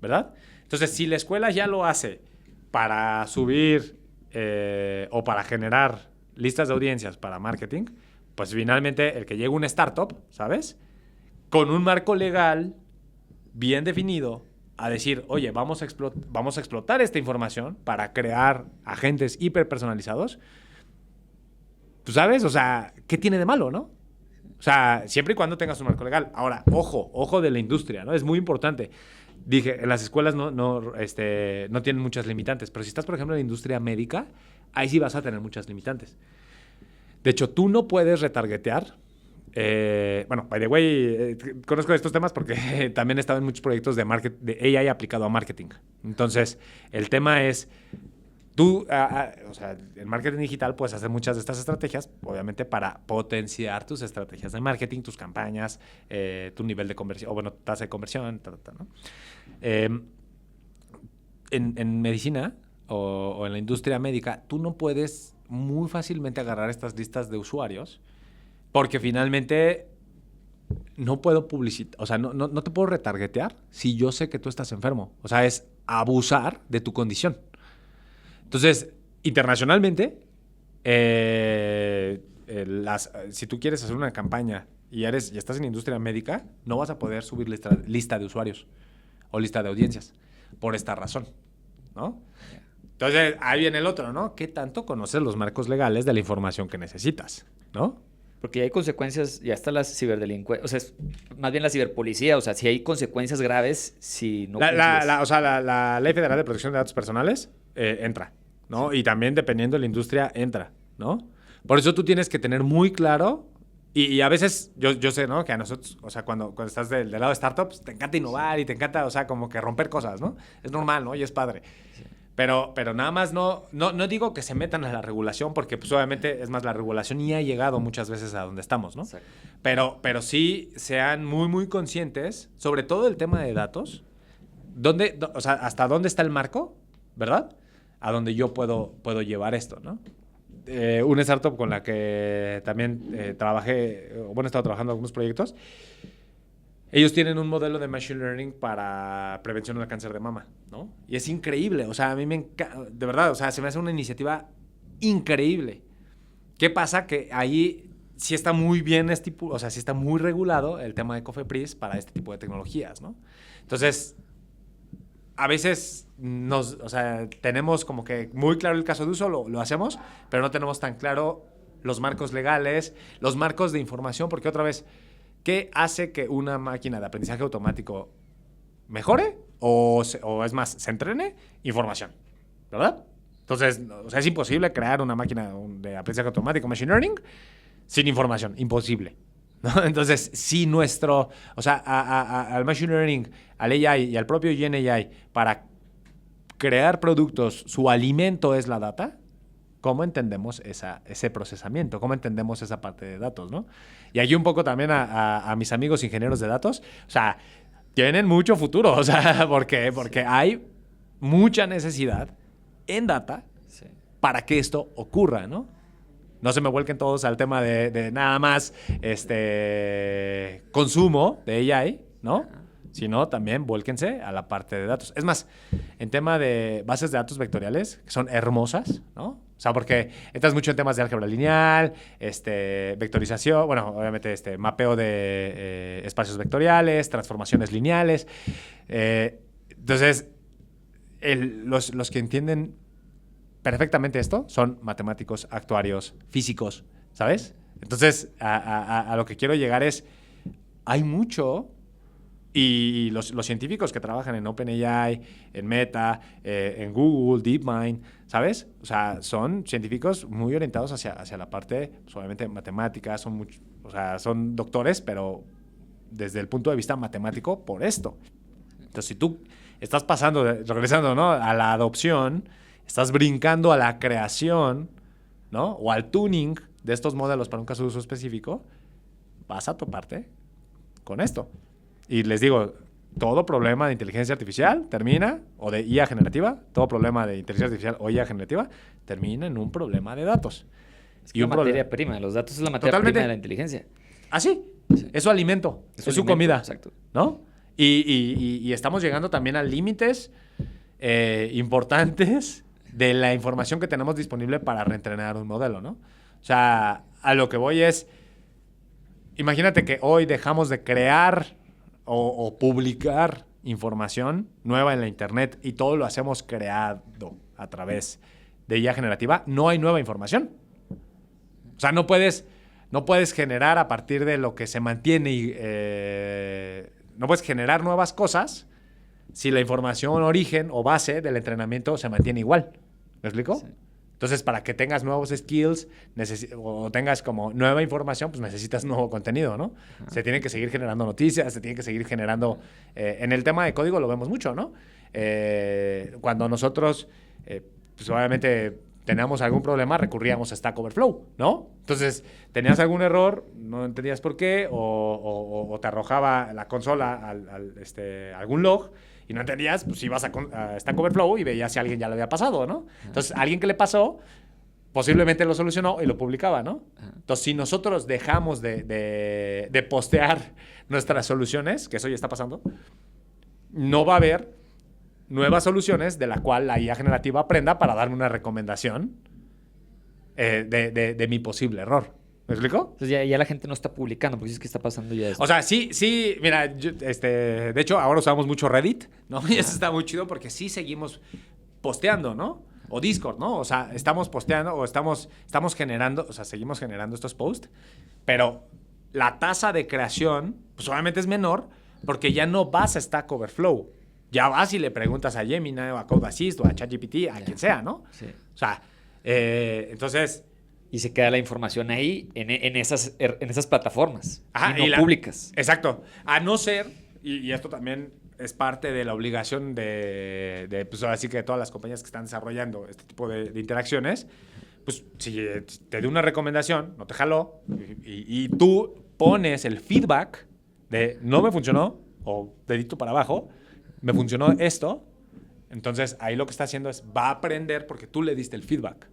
¿verdad? Entonces, si la escuela ya lo hace para subir o para generar listas de audiencias para marketing, pues finalmente el que llegue una startup, ¿sabes? Con un marco legal bien definido a decir, oye, vamos a explotar esta información para crear agentes hiperpersonalizados, pues, ¿sabes? O sea, ¿qué tiene de malo, no? O sea, siempre y cuando tengas un marco legal. Ahora, ojo de la industria, ¿no? Es muy importante. Dije, en las escuelas no tienen muchas limitantes, pero si estás, por ejemplo, en la industria médica, ahí sí vas a tener muchas limitantes. De hecho, tú no puedes retargetear. Bueno, by the way, conozco estos temas porque también he estado en muchos proyectos de AI aplicado a marketing. Entonces, el tema es, tú, o sea, en marketing digital puedes hacer muchas de estas estrategias, obviamente, para potenciar tus estrategias de marketing, tus campañas, tu nivel de conversión, o bueno, tasa de conversión, ¿no? En medicina o en la industria médica, tú no puedes muy fácilmente agarrar estas listas de usuarios porque finalmente no puedo publicitar, o sea, no te puedo retargetear si yo sé que tú estás enfermo. O sea, es abusar de tu condición. Entonces, internacionalmente, si tú quieres hacer una campaña y estás en industria médica, no vas a poder subir lista de usuarios o lista de audiencias por esta razón, ¿no? Entonces, ahí viene el otro, ¿no? ¿Qué tanto conoces los marcos legales de la información que necesitas, ¿no? Porque ya hay consecuencias, ya está la ciberdelincuencia, o sea, más bien la ciberpolicía, o sea, si hay consecuencias graves si no cumples. O sea, la Ley Federal de Protección de Datos Personales entra, ¿no? Y también dependiendo de la industria entra, ¿no? Por eso tú tienes que tener muy claro, y a veces yo sé, ¿no? Que a nosotros, o sea, cuando estás del lado de startups, te encanta innovar y te encanta, o sea, como que romper cosas, ¿no? Es normal, ¿no? Y es padre. Pero nada más no digo que se metan a la regulación, porque pues obviamente, es más, la regulación ya ha llegado muchas veces a donde estamos, ¿no? Exacto. Pero sí sean muy, muy conscientes, sobre todo el tema de datos, o sea, hasta dónde está el marco, ¿verdad? A donde yo puedo llevar esto, ¿no? Una startup con la que también trabajé, bueno, he estado trabajando en algunos proyectos. Ellos tienen un modelo de Machine Learning para prevención del cáncer de mama, ¿no? Y es increíble, o sea, a mí me encanta, de verdad, o sea, se me hace una iniciativa increíble. ¿Qué pasa? Que ahí sí está muy bien o sea, sí está muy regulado el tema de COFEPRIS para este tipo de tecnologías, ¿no? Entonces, a veces o sea, tenemos como que muy claro el caso de uso, lo hacemos, pero no tenemos tan claro los marcos legales, los marcos de información, porque otra vez, ¿qué hace que una máquina de aprendizaje automático mejore o es más, se entrene? Información, ¿verdad? Entonces, o sea, es imposible crear una máquina de aprendizaje automático, machine learning, sin información, imposible, ¿no? Entonces, si o sea, al machine learning, al AI y al propio GenAI, para crear productos, su alimento es la data. ¿Cómo entendemos ese procesamiento? ¿Cómo entendemos esa parte de datos, no? Y aquí un poco también a mis amigos ingenieros de datos, o sea, tienen mucho futuro, o sea, porque hay mucha necesidad en data para que esto ocurra, ¿no? No se me vuelquen todos al tema de nada más consumo de AI, ¿no? Sino también vuélquense a la parte de datos. Es más, en tema de bases de datos vectoriales, que son hermosas, ¿no? O sea, porque entras mucho en temas de álgebra lineal, vectorización, bueno, obviamente mapeo de espacios vectoriales, transformaciones lineales. Entonces, los que entienden perfectamente esto son matemáticos, actuarios, físicos, ¿sabes? Entonces, a lo que quiero llegar es, hay mucho. Y los científicos que trabajan en OpenAI, en Meta, en Google, DeepMind, ¿sabes? O sea, son científicos muy orientados hacia la parte, pues, obviamente, matemática, o sea, son doctores, pero desde el punto de vista matemático por esto. Entonces, si tú estás regresando, ¿no? A la adopción, estás brincando a la creación, ¿no? O al tuning de estos modelos para un caso de uso específico, vas a toparte con esto. Y les digo, todo problema de inteligencia artificial termina, o de IA generativa, todo problema de inteligencia artificial o IA generativa termina en un problema de datos. Es que la materia prima, los datos es la materia prima de la inteligencia. ¿Ah, sí? Es su alimento, es su comida. Exacto. ¿No? Y estamos llegando también a límites importantes de la información que tenemos disponible para reentrenar un modelo, ¿no? O sea, a lo que voy es, imagínate que hoy dejamos de crear o publicar información nueva en la internet y todo lo hacemos creado a través de IA generativa, no hay nueva información. O sea, no puedes generar a partir de lo que se mantiene, no puedes generar nuevas cosas si la información origen o base del entrenamiento se mantiene igual. ¿Me explico? Sí. Entonces, para que tengas nuevos skills o tengas como nueva información, pues necesitas nuevo contenido, ¿no? Uh-huh. Se tienen que seguir generando noticias, se tienen que seguir generando... en el tema de código lo vemos mucho, ¿no? Cuando nosotros, pues obviamente teníamos algún problema, recurríamos a Stack Overflow, ¿no? Entonces, tenías algún error, no entendías por qué, o te arrojaba la consola algún log, y no entendías, pues ibas a Stack Overflow y veías si a alguien ya lo había pasado, ¿no? Entonces, alguien que le pasó, posiblemente lo solucionó y lo publicaba, ¿no? Entonces, si nosotros dejamos de postear nuestras soluciones, que eso ya está pasando, no va a haber nuevas soluciones de la cual la IA generativa aprenda para darme una recomendación de mi posible error. ¿Me explico? Entonces ya la gente no está publicando, porque es que está pasando ya esto. O sea, sí, mira, de hecho, ahora usamos mucho Reddit, ¿no? Y eso está muy chido porque sí seguimos posteando, ¿no? O Discord, ¿no? O sea, estamos posteando o estamos generando, o sea, seguimos generando estos posts, Pero la tasa de creación, pues obviamente es menor porque ya no vas a Stack Overflow. Ya vas y le preguntas a Gemini o a Code Assist o a ChatGPT, a quien sea, ¿no? Sí. O sea, entonces... Y se queda la información ahí en esas plataformas. Ajá, y no públicas. Exacto. A no ser, y esto también es parte de la obligación de pues ahora sí que de todas las compañías que están desarrollando este tipo de interacciones, pues si te doy una recomendación, no te jaló, y tú pones el feedback de no me funcionó, o dedito para abajo, me funcionó esto, entonces ahí lo que está haciendo es va a aprender porque tú le diste el feedback.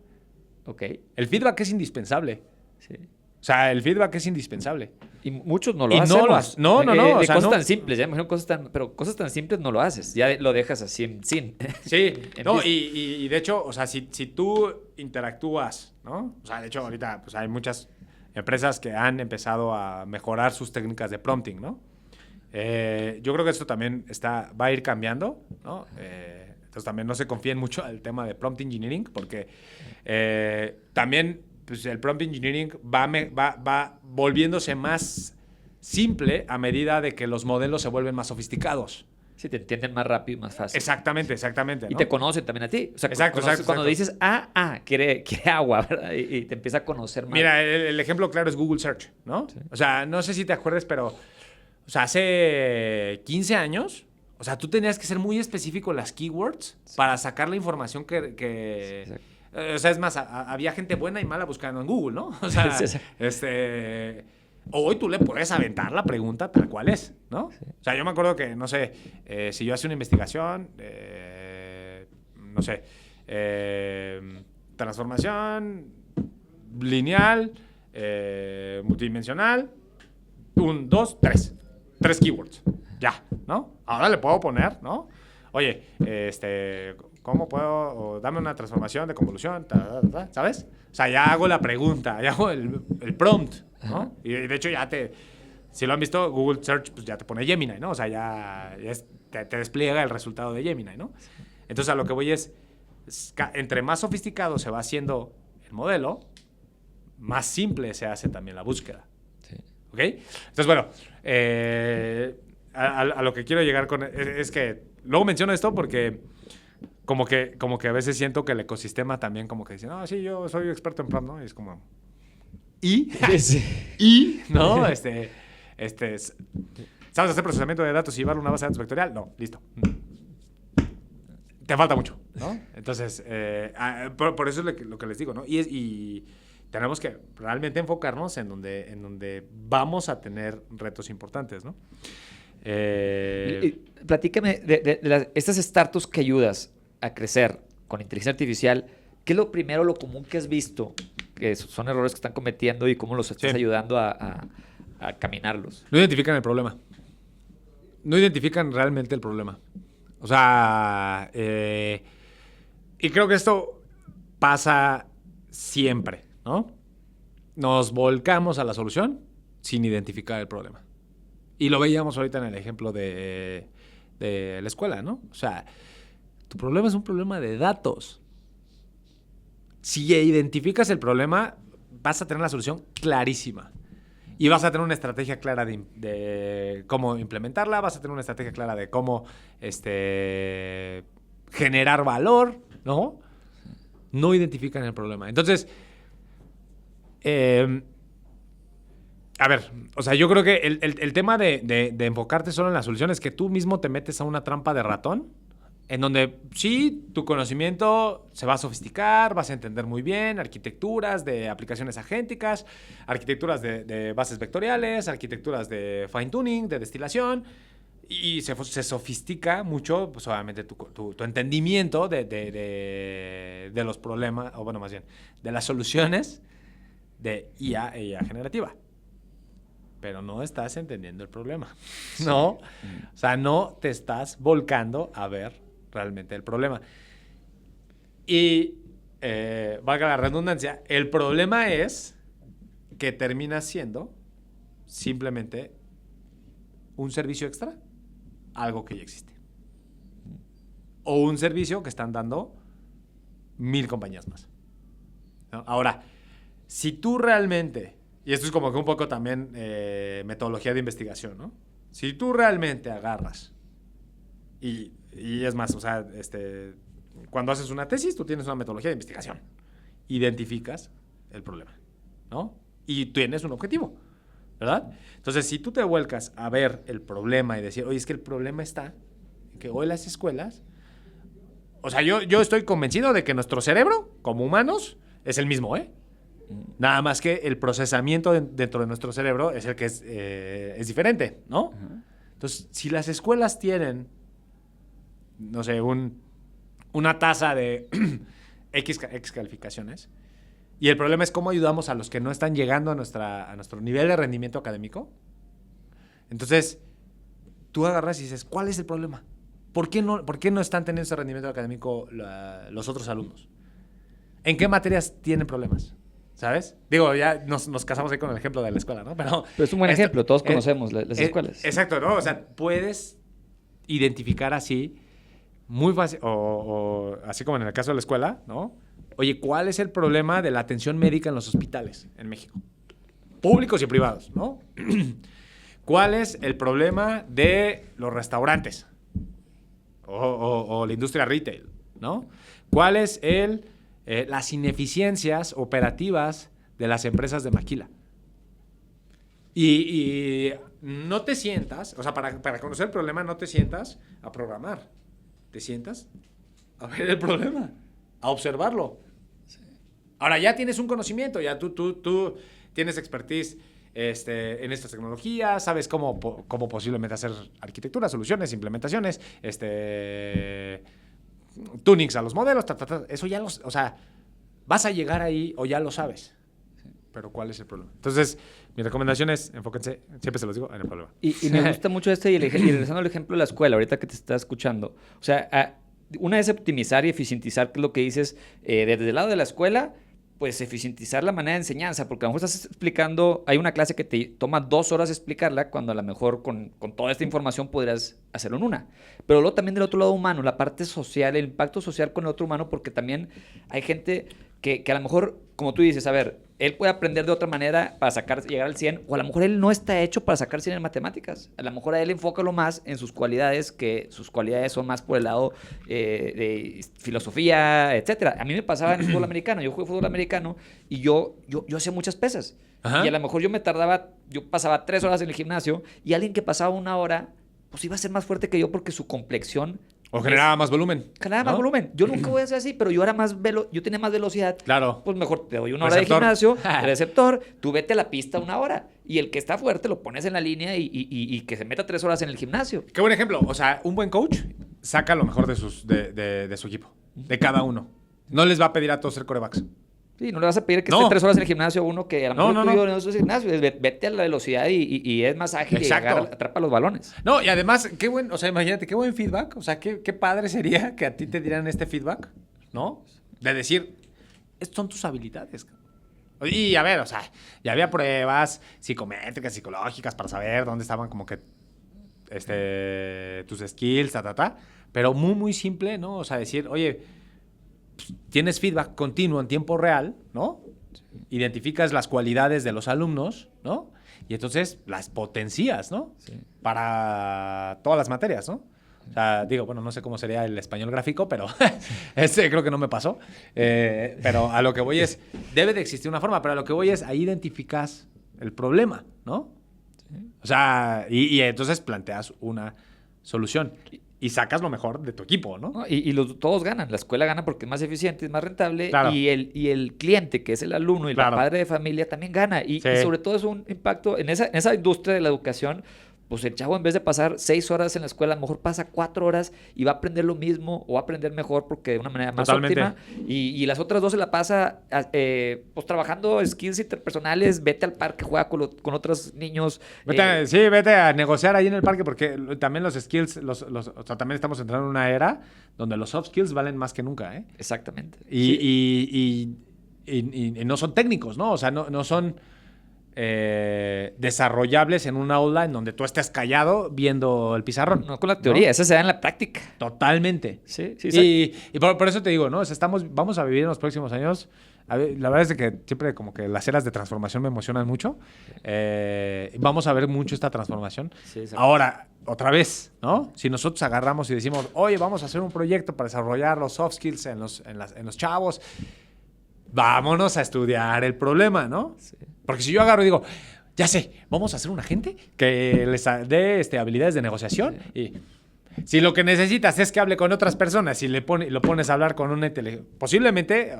Ok. El feedback es indispensable. Sí. O sea, el feedback es indispensable. Y muchos no lo Y hacemos. no. De O sea, cosas no. tan simples, ya me imagino pero cosas tan simples no lo haces. Ya lo dejas así sin. Sí, no, y de hecho, o sea, si tú interactúas, ¿no? O sea, de hecho, ahorita pues hay muchas empresas que han empezado a mejorar sus técnicas de prompting, ¿no? Yo creo que esto también va a ir cambiando, ¿no? Entonces también no se confíen mucho al tema de prompt engineering porque también pues, el prompt engineering va volviéndose más simple a medida de que los modelos se vuelven más sofisticados. Sí, te entienden más rápido y más fácil. Exactamente, ¿no? Y te conocen también a ti. O sea, exacto. Cuando dices, quiere agua, ¿verdad? Y te empieza a conocer más. Mira, el ejemplo claro es Google Search, ¿no? Sí. O sea, no sé si te acuerdas, pero o sea, hace 15 años, o sea, tú tenías que ser muy específico en las keywords para sacar la información que o sea, es más, había gente buena y mala buscando en Google, ¿no? O sea, hoy tú le puedes aventar la pregunta tal cual es, ¿no? Sí. O sea, yo me acuerdo que, no sé, si yo hacía una investigación, no sé, transformación lineal, multidimensional, 1, 2, 3. 3 keywords. Ya, ¿no? Ahora le puedo poner, ¿no? Oye, ¿cómo puedo? Dame una transformación de convolución, ¿sabes? O sea, ya hago la pregunta, ya hago el prompt, ¿no? Y de hecho ya si lo han visto, Google Search pues ya te pone Gemini, ¿no? O sea, ya te despliega el resultado de Gemini, ¿no? Entonces a lo que voy es entre más sofisticado se va haciendo el modelo, más simple se hace también la búsqueda. Sí. ¿Ok? Entonces, bueno, a lo que quiero llegar con es que luego menciono esto porque como que a veces siento que el ecosistema también como que dice, no, sí, yo soy experto en prompt, ¿no? Y es como... ¿no? ¿Sabes hacer procesamiento de datos y llevar una base de datos vectorial? No, listo. Te falta mucho, ¿no? Entonces, por eso es lo que les digo, ¿no? Y tenemos que realmente enfocarnos en donde vamos a tener retos importantes, ¿no? Platícame de estas startups que ayudas a crecer con inteligencia artificial. ¿Qué es lo primero, lo común que has visto? Que son errores que están cometiendo y cómo los estás ayudando a caminarlos. No identifican el problema. No identifican realmente el problema. O sea, y creo que esto pasa siempre, ¿no? Nos volcamos a la solución sin identificar el problema. Y lo veíamos ahorita en el ejemplo de la escuela, ¿no? O sea, tu problema es un problema de datos. Si identificas el problema, vas a tener la solución clarísima. Y vas a tener una estrategia clara de cómo implementarla, vas a tener una estrategia clara de cómo generar valor, ¿no? No identifican el problema. Entonces, a ver, o sea, yo creo que el tema de enfocarte solo en la solución es que tú mismo te metes a una trampa de ratón en donde sí, tu conocimiento se va a sofisticar, vas a entender muy bien arquitecturas de aplicaciones agénticas, arquitecturas de bases vectoriales, arquitecturas de fine-tuning, de destilación, y se sofistica mucho, pues obviamente, tu entendimiento de los problemas, o bueno, más bien, de las soluciones de IA e IA generativa. Pero no estás entendiendo el problema. Sí. No, o sea, no te estás volcando a ver realmente el problema. Y, valga la redundancia, el problema es que termina siendo simplemente un servicio extra, algo que ya existe. O un servicio que están dando 1000 compañías más, ¿no? Ahora, si tú realmente y esto es como que un poco también metodología de investigación, ¿no? Si tú realmente agarras, y es más, o sea, cuando haces una tesis, tú tienes una metodología de investigación. Identificas el problema, ¿no? Y tienes un objetivo, ¿verdad? Entonces, si tú te vuelcas a ver el problema y decir, oye, es que el problema está en que hoy las escuelas... O sea, yo estoy convencido de que nuestro cerebro, como humanos, es el mismo, ¿eh? Nada más que el procesamiento dentro de nuestro cerebro es el que es diferente, ¿no? Uh-huh. Entonces, si las escuelas tienen, no sé, una tasa de X calificaciones, y el problema es cómo ayudamos a los que no están llegando a nuestro nivel de rendimiento académico, entonces tú agarras y dices, ¿cuál es el problema? ¿Por qué no están teniendo ese rendimiento académico los otros alumnos? ¿En qué materias tienen problemas? ¿Sabes? Digo, ya nos casamos ahí con el ejemplo de la escuela, ¿no? Pero es un buen ejemplo, todos conocemos las escuelas. Exacto, ¿no? O sea, puedes identificar así, muy fácil, o así como en el caso de la escuela, ¿no? Oye, ¿cuál es el problema de la atención médica en los hospitales en México? Públicos y privados, ¿no? ¿Cuál es el problema de los restaurantes? O la industria retail, ¿no? ¿Cuál es las ineficiencias operativas de las empresas de maquila? Y no te sientas, o sea, para conocer el problema no te sientas a programar. Te sientas a ver el problema, a observarlo. Sí. Ahora ya tienes un conocimiento, ya tú tienes expertise en estas tecnologías, sabes cómo posiblemente hacer arquitectura, soluciones, implementaciones, tunings a los modelos, eso ya o sea, vas a llegar ahí o ya lo sabes. Sí. Pero ¿cuál es el problema? Entonces, mi recomendación es, enfóquense, siempre se los digo, en el problema. Y me gusta mucho y regresando al ejemplo de la escuela, ahorita que te está escuchando, o sea, una es optimizar y eficientizar, que es lo que dices, desde el lado de la escuela, pues eficientizar la manera de enseñanza, porque a lo mejor estás explicando, hay una clase que te toma 2 horas explicarla, cuando a lo mejor con toda esta información podrías hacerlo en una. Pero luego también del otro lado humano, la parte social, el impacto social con el otro humano, porque también hay gente que a lo mejor, como tú dices, a ver, él puede aprender de otra manera para llegar al 100, o a lo mejor él no está hecho para sacar 100 en matemáticas. A lo mejor a él enfócalo más en sus cualidades, que sus cualidades son más por el lado de filosofía, etcétera. A mí me pasaba en el fútbol americano. Yo jugué fútbol americano y yo hacía muchas pesas. Ajá. Y a lo mejor yo pasaba 3 horas en el gimnasio y alguien que pasaba 1 hora, pues iba a ser más fuerte que yo porque su complexión... O generaba más volumen. Generaba más volumen. Yo nunca voy a ser así, pero yo era yo tenía más velocidad. Claro. Pues mejor te doy 1 hora de gimnasio, receptor, tú vete a la pista 1 hora. Y el que está fuerte lo pones en la línea y que se meta 3 horas en el gimnasio. Qué buen ejemplo. O sea, un buen coach saca lo mejor de su equipo, de cada uno. No les va a pedir a todos ser corebacks. Sí, no le vas a pedir que esté 3 horas en el gimnasio a uno que a lo mejor no es el gimnasio. Vete a la velocidad y es más ágil. Exacto. Y atrapa los balones. No, y además, o sea, imagínate, qué buen feedback. O sea, qué padre sería que a ti te dieran este feedback, ¿no? De decir, estas son tus habilidades. Y a ver, o sea, ya había pruebas psicométricas, psicológicas para saber dónde estaban como que tus skills, pero muy, muy simple, ¿no? O sea, decir, oye, tienes feedback continuo en tiempo real, ¿no? Sí. Identificas las cualidades de los alumnos, ¿no? Y entonces las potencias, ¿no? Sí. Para todas las materias, ¿no? O sea, digo, bueno, no sé cómo sería el español gráfico, pero creo que no me pasó. Pero a lo que voy es, debe de existir una forma, pero a lo que voy es, ahí identificas el problema, ¿no? Sí. O sea, y entonces planteas una solución. Y sacas lo mejor de tu equipo, ¿no? Todos ganan. La escuela gana porque es más eficiente, es más rentable. Claro. Y el cliente, que es el alumno y el padre de familia, también gana. Y sobre todo es un impacto en esa industria de la educación. Pues el chavo, en vez de pasar 6 horas en la escuela, a lo mejor pasa 4 horas y va a aprender lo mismo o va a aprender mejor porque de una manera más óptima. Y las otras 2 se la pasa pues trabajando skills interpersonales. Vete al parque, juega con otros niños. Vete a negociar ahí en el parque porque también los skills, o sea, también estamos entrando en una era donde los soft skills valen más que nunca, ¿eh? Exactamente. Y no son técnicos, ¿no? O sea, no son... desarrollables en un aula en donde tú estés callado viendo el pizarrón. No con la teoría, ¿no? esa se da en la práctica. Totalmente. Sí, sí. Y por eso te digo, ¿no? O sea, vamos a vivir en los próximos años. La verdad es de que siempre como que las eras de transformación me emocionan mucho. Vamos a ver mucho esta transformación. Sí, ahora, otra vez, ¿no? Si nosotros agarramos y decimos, oye, vamos a hacer un proyecto para desarrollar los soft skills en los chavos, vámonos a estudiar el problema, ¿no? Sí. Porque si yo agarro y digo, ya sé, vamos a hacer un agente que les dé habilidades de negociación y si lo que necesitas es que hable con otras personas y lo pones a hablar con un posiblemente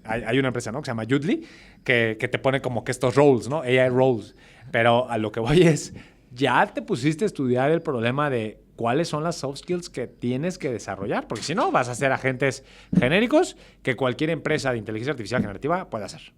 hay una empresa, ¿no? Que se llama Udly que te pone como que estos roles, ¿no? AI roles. Pero a lo que voy es, ya te pusiste a estudiar el problema de cuáles son las soft skills que tienes que desarrollar, porque si no vas a ser agentes genéricos que cualquier empresa de inteligencia artificial generativa puede hacer.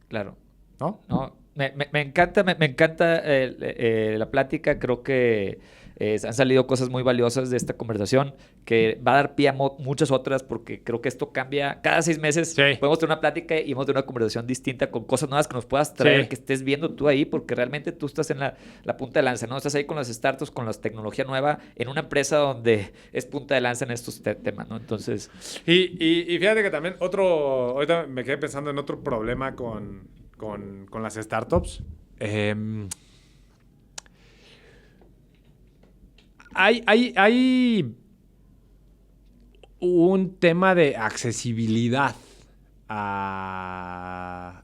Claro. ¿No? No, me encanta la plática. Creo que han salido cosas muy valiosas de esta conversación que va a dar pie a muchas otras porque creo que esto cambia. Cada 6 meses Sí. podemos tener una plática y hemos tener una conversación distinta con cosas nuevas que nos puedas traer, Sí. que estés viendo tú ahí, porque realmente tú estás en la punta de lanza, ¿no? Estás ahí con las startups, con la tecnología nueva, en una empresa donde es punta de lanza en estos temas, ¿no? Entonces... Y fíjate que también ahorita me quedé pensando en otro problema con las startups. Hay un tema de accesibilidad a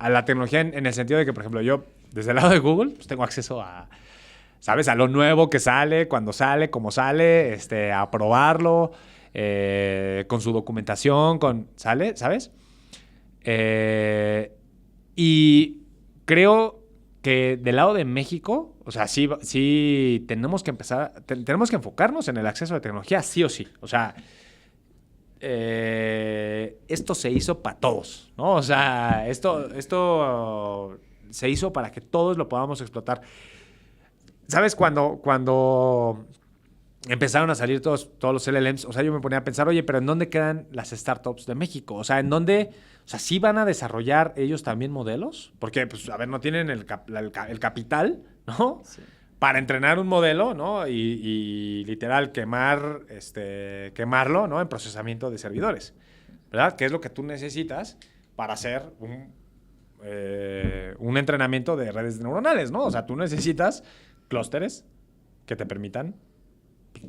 la tecnología en el sentido de que, por ejemplo, yo desde el lado de Google pues tengo acceso a, ¿sabes? A lo nuevo que sale, cuando sale, cómo sale, a probarlo, con su documentación, ¿sale? ¿Sabes? Y creo que del lado de México, o sea, sí tenemos que tenemos que enfocarnos en el acceso a tecnología sí o sí. O sea, esto se hizo para todos, ¿no? O sea, esto se hizo para que todos lo podamos explotar. ¿Sabes? Cuando empezaron a salir todos los LLMs, o sea, yo me ponía a pensar, oye, pero ¿en dónde quedan las startups de México? O sea, ¿en dónde? O sea, ¿sí van a desarrollar ellos también modelos? Porque, pues, a ver, no tienen el capital, ¿no? Sí. Para entrenar un modelo, ¿no? Y literal quemarlo, ¿no? En procesamiento de servidores, ¿verdad? Que es lo que tú necesitas para hacer un entrenamiento de redes neuronales, ¿no? O sea, tú necesitas clústeres que te permitan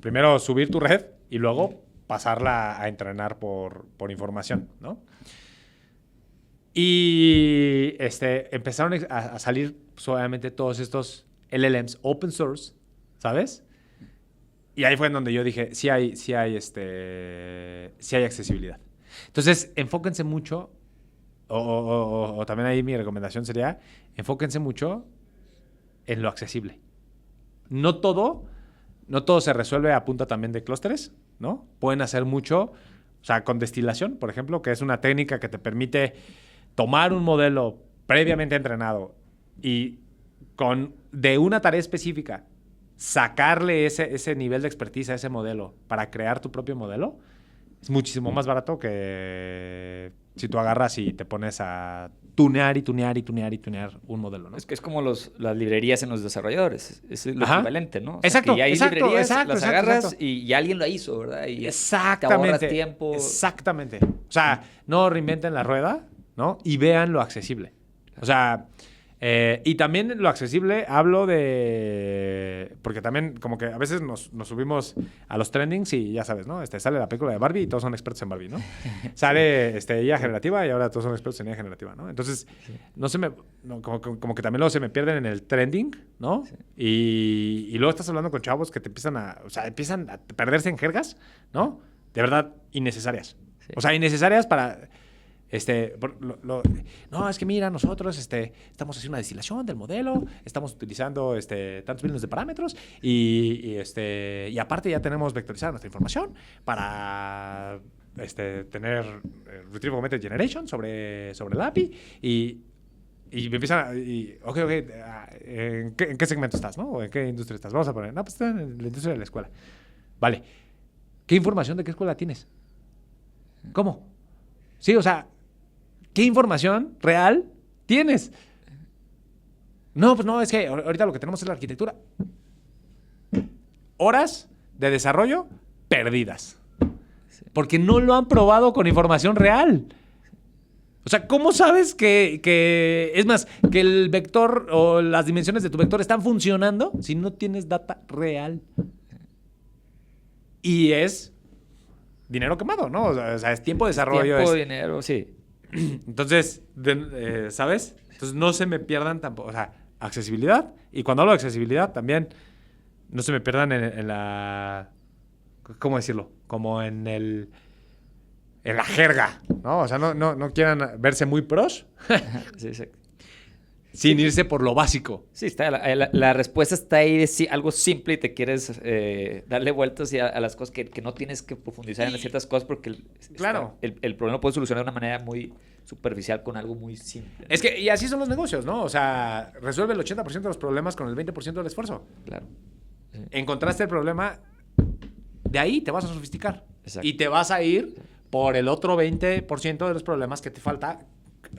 primero subir tu red y luego pasarla a entrenar por información, ¿no? Y empezaron a salir obviamente todos estos LLMs open source, ¿sabes? Y ahí fue en donde yo dije, sí hay accesibilidad. Entonces, enfóquense mucho, o también ahí mi recomendación sería, enfóquense mucho en lo accesible. No todo se resuelve a punta también de clústeres, ¿no? Pueden hacer mucho, o sea, con destilación, por ejemplo, que es una técnica que te permite tomar un modelo previamente entrenado y de una tarea específica sacarle ese nivel de expertise a ese modelo para crear tu propio modelo, es muchísimo más barato que si tú agarras y te pones a tunear un modelo, ¿no? Es que es como las librerías en los desarrolladores. Es lo equivalente, ¿no? O sea, exacto, que ya hay librerías, las agarras exacto. y alguien lo hizo, ¿verdad? Y exactamente. te ahorras tiempo. Exactamente. O sea, no reinventen la rueda, ¿no? Y vean lo accesible. O sea, y también lo accesible, hablo de... Porque también como que a veces nos subimos a los trendings y ya sabes, ¿no? Sale la película de Barbie y todos son expertos en Barbie, ¿no? Sale IA generativa y ahora todos son expertos en IA generativa, ¿no? Entonces, como que también luego se me pierden en el trending, ¿no? Sí. Y luego estás hablando con chavos que te empiezan a perderse en jergas, ¿no? De verdad, innecesarias. Sí. O sea, innecesarias para... no, es que mira, nosotros estamos haciendo una destilación del modelo, estamos utilizando tantos millones de parámetros y aparte ya tenemos vectorizada nuestra información para tener Retrieval Augmented Generation sobre el API y me empiezan ok, ¿en qué segmento estás, no? ¿O en qué industria estás? Vamos a poner, no, pues está en la industria de la escuela. Vale. ¿Qué información de qué escuela tienes? ¿Cómo? Sí, o sea, ¿qué información real tienes? No, pues no, es que ahorita lo que tenemos es la arquitectura. Horas de desarrollo perdidas. Porque no lo han probado con información real. O sea, ¿cómo sabes que es más, que el vector o las dimensiones de tu vector están funcionando si no tienes data real? Y es dinero quemado, ¿no? O sea, es tiempo de desarrollo. Tiempo, dinero, sí. Entonces, ¿sabes? Entonces no se me pierdan tampoco, o sea, accesibilidad. Y cuando hablo de accesibilidad también no se me pierdan en la, ¿cómo decirlo? Como en la jerga, ¿no? O sea, no quieran verse muy pros Sí, exacto. sin irse por lo básico. Sí, la respuesta está ahí de algo simple y te quieres darle vueltas a las cosas que no tienes que profundizar en ciertas cosas porque Claro. el problema lo puedes solucionar de una manera muy superficial con algo muy simple. Es que, y así son los negocios, ¿no? O sea, resuelve el 80% de los problemas con el 20% del esfuerzo. Claro. Sí. Encontraste el problema, de ahí te vas a sofisticar. Exacto. Y te vas a ir por el otro 20% de los problemas que te falta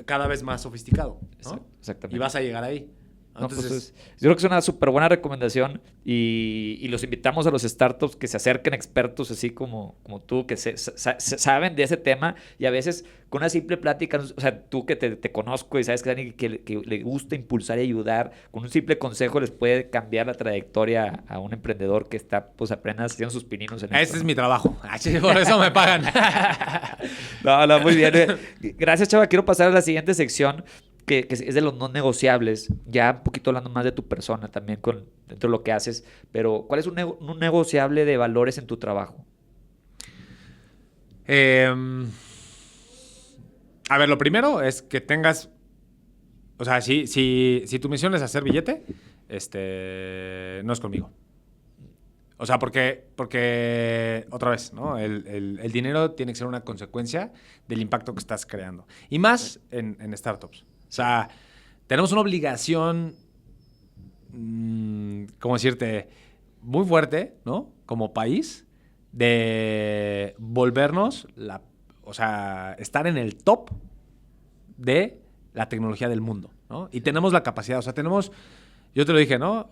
cada vez más sofisticado, ¿no? Exactamente. Y vas a llegar ahí. Entonces, yo creo que es una súper buena recomendación y los invitamos a los startups que se acerquen a expertos así como tú, que saben de ese tema y a veces con una simple plática, o sea, tú que te conozco y sabes que es alguien que le gusta impulsar y ayudar, con un simple consejo les puede cambiar la trayectoria a un emprendedor que está pues apenas haciendo sus pininos en esto. Ese es mi trabajo. Por eso me pagan. No, muy bien. Gracias, Chava. Quiero pasar a la siguiente sección que es de los no negociables, ya un poquito hablando más de tu persona también dentro de lo que haces, pero ¿cuál es un negociable de valores en tu trabajo? A ver, lo primero es que tengas, o sea, si tu misión es hacer billete, no es conmigo. O sea, porque otra vez, ¿no? El dinero tiene que ser una consecuencia del impacto que estás creando. Y más en startups. O sea, tenemos una obligación, ¿cómo decirte? Muy fuerte, ¿no? Como país, de volvernos, o sea, estar en el top de la tecnología del mundo, ¿no? Y tenemos la capacidad, o sea, tenemos... Yo te lo dije, ¿no?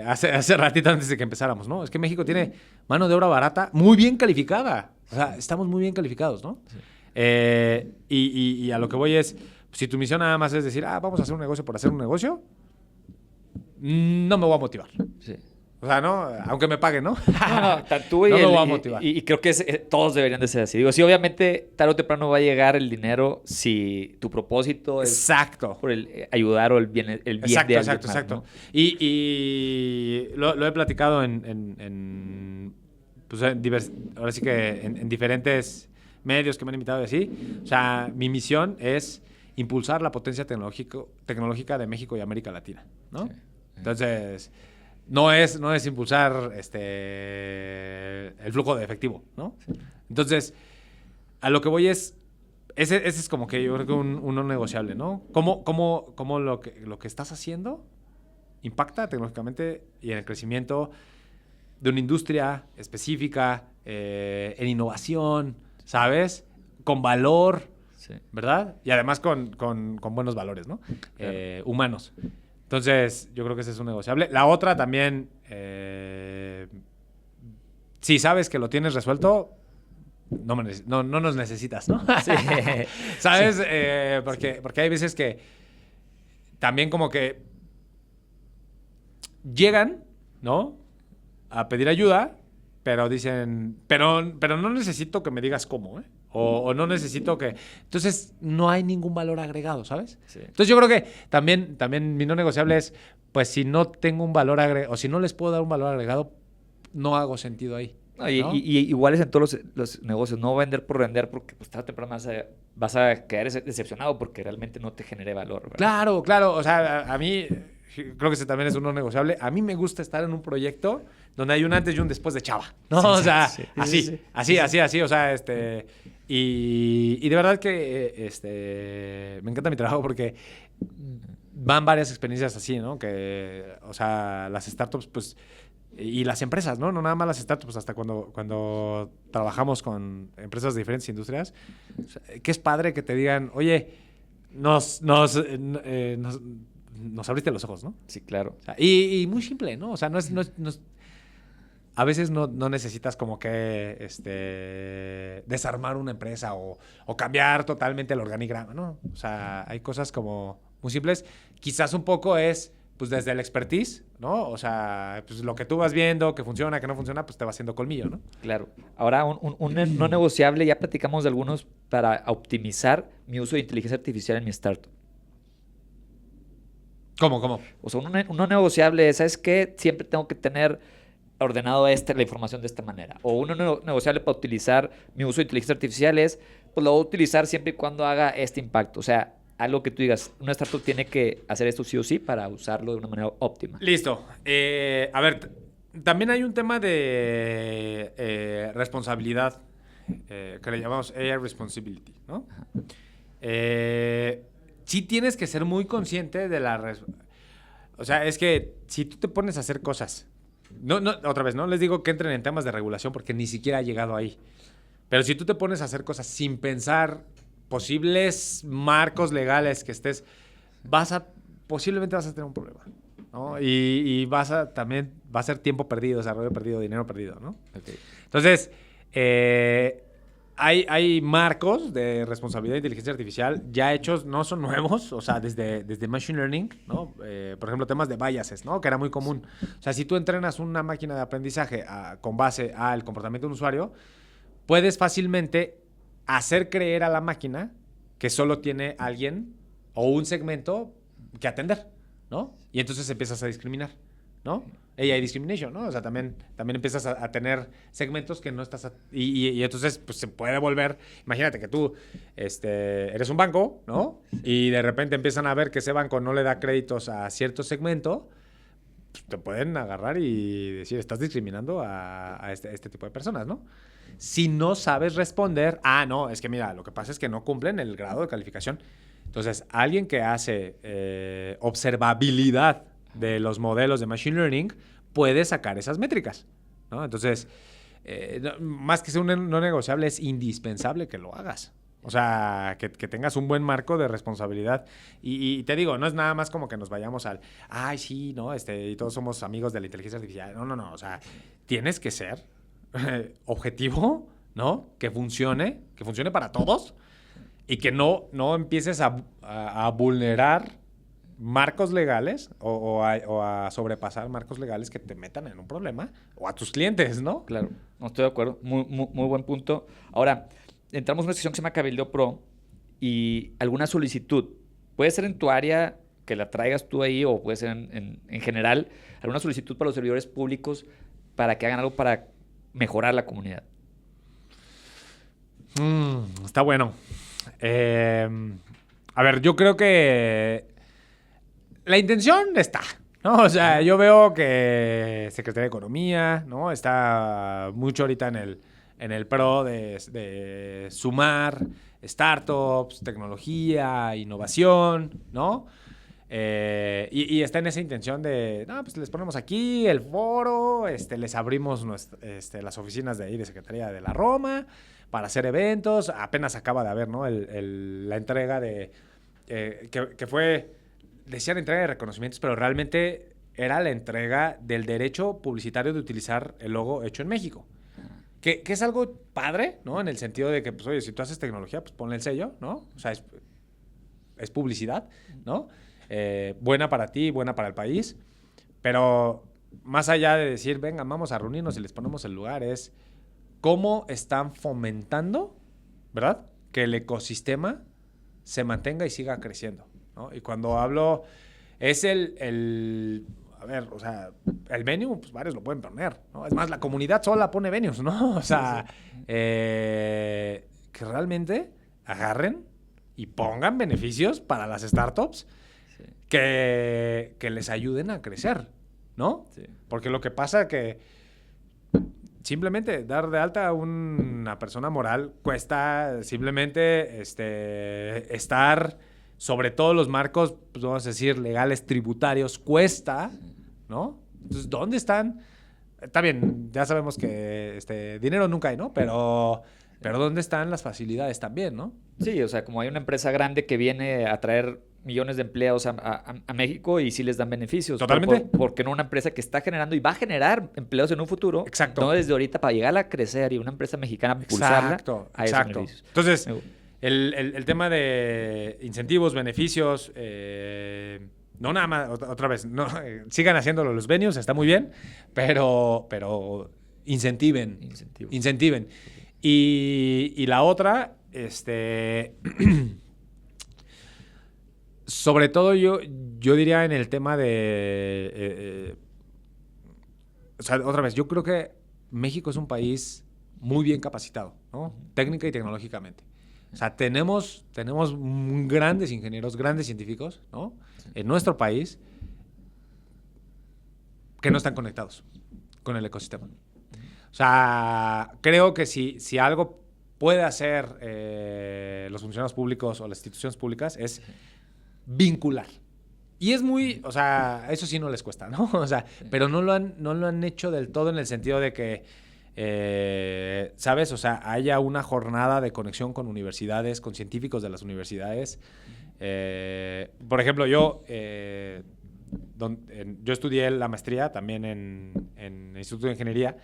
Hace ratito antes de que empezáramos, ¿no? Es que México tiene mano de obra barata muy bien calificada. O sea, estamos muy bien calificados, ¿no? Sí. Y a lo que voy es, si tu misión nada más es decir, vamos a hacer un negocio por hacer un negocio, no me voy a motivar. Sí. O sea, ¿no? Aunque me paguen, ¿no? No, tú y no me voy a motivar. Y creo que todos deberían de ser así. Digo, sí, obviamente, tarde o temprano va a llegar el dinero si tu propósito es... Exacto. Por el ayudar o el bien de alguien más, exacto. ¿No? Y lo he platicado pues, ahora sí que en diferentes medios que me han invitado y así. O sea, mi misión es impulsar la potencia tecnológica de México y América Latina, ¿no? Sí. Entonces... No es impulsar el flujo de efectivo, ¿no? Entonces, a lo que voy es... Ese es como que yo creo que un no negociable, ¿no? ¿Cómo lo que estás haciendo impacta tecnológicamente y en el crecimiento de una industria específica, en innovación, ¿sabes? Con valor, sí. ¿Verdad? Y además con buenos valores, ¿no? Claro. Humanos. Entonces, yo creo que ese es un negociable. La otra también, si sabes que lo tienes resuelto, no nos necesitas, ¿no? Sí. ¿Sabes? Sí. Porque hay veces que también como que llegan, ¿no? A pedir ayuda, pero dicen, pero no necesito que me digas cómo, ¿eh? O no necesito que... Entonces, no hay ningún valor agregado, ¿sabes? Sí. Entonces, yo creo que también mi no negociable es, pues, si no tengo un valor agregado, o si no les puedo dar un valor agregado, no hago sentido ahí. ¿No? Y igual es en todos los negocios, no vender por vender, porque pues tarde o temprano vas a quedar decepcionado porque realmente no te genere valor, ¿verdad? Claro. O sea, a mí... Creo que ese también es un no negociable. A mí me gusta estar en un proyecto donde hay un antes y un después de Chava, ¿no? Sí, o sea, sí, así. O sea, y de verdad que me encanta mi trabajo porque van varias experiencias así, ¿no? Que, o sea, las startups, pues, y las empresas, ¿no? No nada más las startups, hasta cuando trabajamos con empresas de diferentes industrias, o sea, que es padre que te digan, oye, nos abriste los ojos, ¿no? Sí, claro. O sea, y muy simple, ¿no? O sea, a veces no necesitas como que desarmar una empresa o cambiar totalmente el organigrama, ¿no? O sea, hay cosas como muy simples. Quizás un poco es, pues, desde el expertise, ¿no? O sea, pues lo que tú vas viendo, que funciona, que no funciona, pues te va haciendo colmillo, ¿no? Claro. Ahora, un no negociable, ya platicamos de algunos para optimizar mi uso de inteligencia artificial en mi startup. ¿Cómo? O sea, un no negociable, ¿sabes qué? Siempre tengo que tener ordenado la información de esta manera. O uno negociable para utilizar mi uso de inteligencia artificial es, pues lo voy a utilizar siempre y cuando haga este impacto. O sea, algo que tú digas, una startup tiene que hacer esto sí o sí para usarlo de una manera óptima. Listo. A ver, también hay un tema de responsabilidad que le llamamos AI Responsibility, ¿no? Sí tienes que ser muy consciente de o sea, es que si tú te pones a hacer cosas... otra vez, no les digo que entren en temas de regulación porque ni siquiera ha llegado ahí. Pero si tú te pones a hacer cosas sin pensar posibles marcos legales que estés, posiblemente vas a tener un problema, ¿no? Y también va a ser tiempo perdido, desarrollo perdido, dinero perdido, ¿no? Okay. Entonces, hay marcos de responsabilidad de inteligencia artificial ya hechos, no son nuevos, o sea, desde Machine Learning, ¿no? Por ejemplo, temas de biases, ¿no? Que era muy común. O sea, si tú entrenas una máquina de aprendizaje con base al comportamiento de un usuario, puedes fácilmente hacer creer a la máquina que solo tiene alguien o un segmento que atender, ¿no? Y entonces empiezas a discriminar, ¿no? AI discrimination, ¿no? O sea, también empiezas a tener segmentos que no estás... Y entonces, pues, se puede volver... Imagínate que tú eres un banco, ¿no? Y de repente empiezan a ver que ese banco no le da créditos a cierto segmento, pues, te pueden agarrar y decir, estás discriminando a este tipo de personas, ¿no? Si no sabes responder, no, es que mira, lo que pasa es que no cumplen el grado de calificación. Entonces, alguien que hace observabilidad de los modelos de Machine Learning puede sacar esas métricas, ¿no? Entonces, más que ser un no negociable, es indispensable que lo hagas. O sea, que tengas un buen marco de responsabilidad. Y te digo, no es nada más como que nos vayamos ay, sí, ¿no? Y todos somos amigos de la inteligencia artificial. No. O sea, tienes que ser objetivo, ¿no? Que funcione para todos y que no empieces a vulnerar marcos legales o a sobrepasar marcos legales que te metan en un problema o a tus clientes, ¿no? Claro, no estoy de acuerdo. Muy buen punto. Ahora, entramos en una sesión que se llama Cabildeo Pro y alguna solicitud. Puede ser en tu área que la traigas tú ahí o puede ser en general, alguna solicitud para los servidores públicos para que hagan algo para mejorar la comunidad. Está bueno. A ver, yo creo que la intención está, ¿no? O sea, yo veo que Secretaría de Economía, ¿no? Está mucho ahorita en el pro de sumar startups, tecnología, innovación, ¿no? Y está en esa intención de, pues les ponemos aquí el foro, les abrimos las oficinas de ahí de Secretaría de la Roma para hacer eventos. Apenas acaba de haber, ¿no? La entrega de, que fue... Decían entrega de reconocimientos, pero realmente era la entrega del derecho publicitario de utilizar el logo hecho en México. Que es algo padre, ¿no? En el sentido de que, pues, oye, si tú haces tecnología, pues ponle el sello, ¿no? O sea, es publicidad, ¿no? Buena para ti, buena para el país. Pero más allá de decir, venga, vamos a reunirnos y les ponemos el lugar, es cómo están fomentando, ¿verdad? Que el ecosistema se mantenga y siga creciendo, ¿no? Y cuando hablo, es a ver, o sea, el venue, pues varios lo pueden poner, ¿no? Es más, la comunidad sola pone venues, ¿no? O sea, que realmente agarren y pongan beneficios para las startups que les ayuden a crecer, ¿no? Sí. Porque lo que pasa es que simplemente dar de alta a una persona moral cuesta simplemente estar sobre todos los marcos, pues vamos a decir, legales, tributarios, cuesta, ¿no? Entonces, ¿dónde están? Está bien, ya sabemos que dinero nunca hay, ¿no? Pero ¿dónde están las facilidades también, no? Sí, o sea, como hay una empresa grande que viene a traer millones de empleados a México y sí les dan beneficios. Totalmente. Porque no una empresa que está generando y va a generar empleos en un futuro. Exacto. No desde ahorita para llegar a crecer y una empresa mexicana impulsarla a esos beneficios. Entonces, el tema de incentivos, beneficios, no nada más, otra vez, no, sigan haciéndolo los venues, está muy bien, pero incentiven. Y la otra, sobre todo yo diría en el tema de... o sea, otra vez, yo creo que México es un país muy bien capacitado, ¿no? Técnica y tecnológicamente. O sea, tenemos grandes ingenieros, grandes científicos, ¿no? En nuestro país que no están conectados con el ecosistema. O sea, creo que si algo puede hacer los funcionarios públicos o las instituciones públicas es vincular. Y es muy, o sea, eso sí no les cuesta, ¿no? O sea, pero no lo han hecho del todo en el sentido de que, ¿sabes? O sea, haya una jornada de conexión con universidades, con científicos de las universidades. Por ejemplo, yo estudié la maestría también en el Instituto de Ingeniería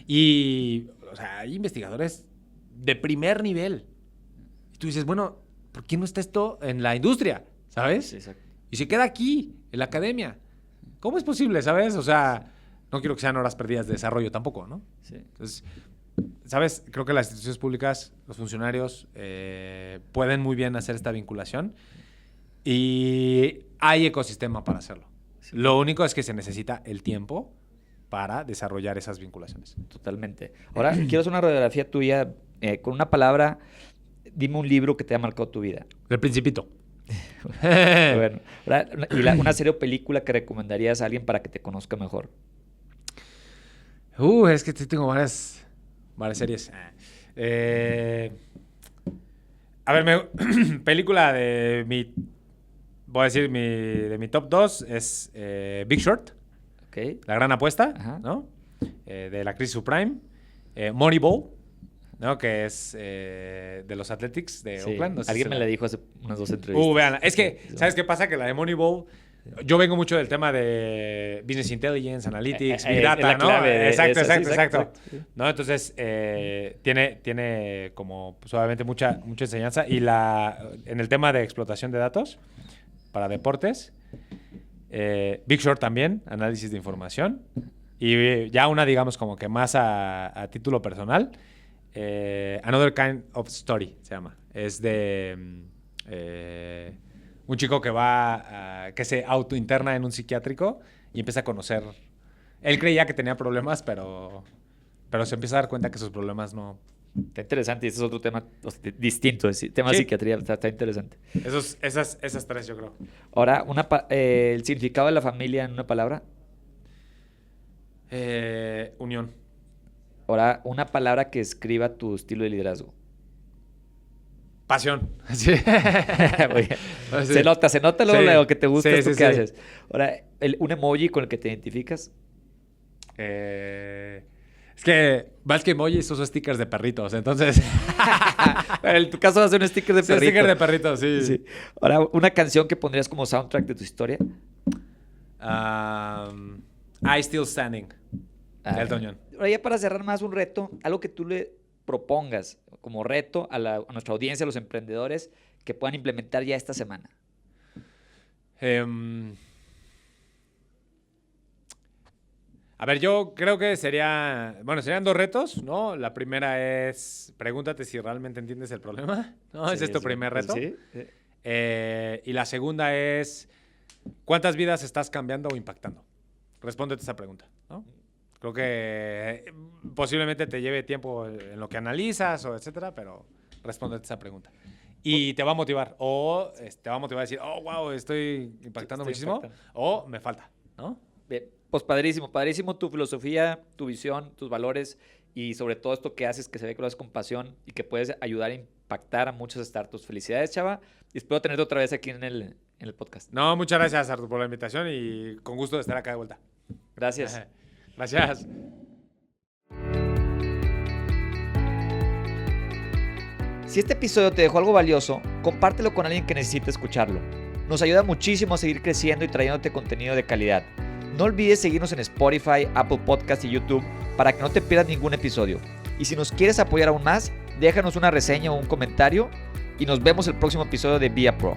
y, o sea, hay investigadores de primer nivel. Y tú dices, bueno, ¿por qué no está esto en la industria? ¿Sabes? Sí, exacto. Y se queda aquí, en la academia. ¿Cómo es posible, sabes? O sea, no quiero que sean horas perdidas de desarrollo tampoco, ¿no? Sí. Entonces, ¿sabes? Creo que las instituciones públicas, los funcionarios, pueden muy bien hacer esta vinculación y hay ecosistema para hacerlo. Sí. Lo único es que se necesita el tiempo para desarrollar esas vinculaciones. Totalmente. Ahora, quiero hacer una radiografía tuya con una palabra. Dime un libro que te haya marcado tu vida. El Principito. Bueno, y una serie o película que recomendarías a alguien para que te conozca mejor. Es que tengo varias series. A ver, película de mi top 2 es Big Short. Okay. La gran apuesta. Ajá. ¿No? De la crisis subprime. Moneyball, ¿no? Que es de los Athletics de Oakland. No sé Alguien me la dijo hace unas 2 entrevistas. Veanla. Es que, ¿sabes qué pasa? Que la de Moneyball, yo vengo mucho del tema de Business Intelligence, Analytics, Big Data, ¿no? Exacto. ¿No? Entonces, tiene como, pues, obviamente, mucha enseñanza. Y en el tema de explotación de datos para deportes, Big Short también, análisis de información. Y ya una, digamos, como que más a título personal, Another Kind of Story se llama. Es de un chico que se autointerna en un psiquiátrico y empieza a conocer. Él creía que tenía problemas, pero se empieza a dar cuenta que sus problemas no. Está interesante, y ese es otro tema distinto. El tema de psiquiatría está interesante. Esas 3, yo creo. Ahora, el significado de la familia en una palabra. Unión. Ahora, una palabra que escriba tu estilo de liderazgo. Pasión. Sí. Se nota luego que te gusta esto que haces. Ahora, un emoji con el que te identificas. Es que más que emojis uso stickers de perritos, entonces... En tu caso va a ser un sticker de perrito. Sí, sticker de perrito, sí. Ahora, una canción que pondrías como soundtrack de tu historia. I Still Standing, de Elton John. Ahora, ya para cerrar más un reto, algo que tú le propongas como reto a nuestra audiencia, a los emprendedores, que puedan implementar ya esta semana. A ver, yo creo que serían 2 retos, ¿no? La primera es, pregúntate si realmente entiendes el problema, ¿no? Sí, ese es tu primer reto. Sí. Y la segunda es, ¿cuántas vidas estás cambiando o impactando? Respóndete esa pregunta, ¿no? Creo que posiblemente te lleve tiempo en lo que analizas o etcétera, pero respóndete esa pregunta. Y te va a motivar. O te va a motivar a decir, oh, wow, estoy impactando muchísimo. O me falta, ¿no? Bien. Pues padrísimo tu filosofía, tu visión, tus valores y sobre todo esto que haces, que se ve que lo haces con pasión y que puedes ayudar a impactar a muchos startups. Felicidades, Chava. Y espero tenerte otra vez aquí en el podcast. No, muchas gracias, Artur, por la invitación y con gusto de estar acá de vuelta. Gracias. Gracias. Si este episodio te dejó algo valioso, compártelo con alguien que necesite escucharlo. Nos ayuda muchísimo a seguir creciendo y trayéndote contenido de calidad. No olvides seguirnos en Spotify, Apple Podcast y YouTube para que no te pierdas ningún episodio. Y si nos quieres apoyar aún más, déjanos una reseña o un comentario y nos vemos el próximo episodio de Via Pro.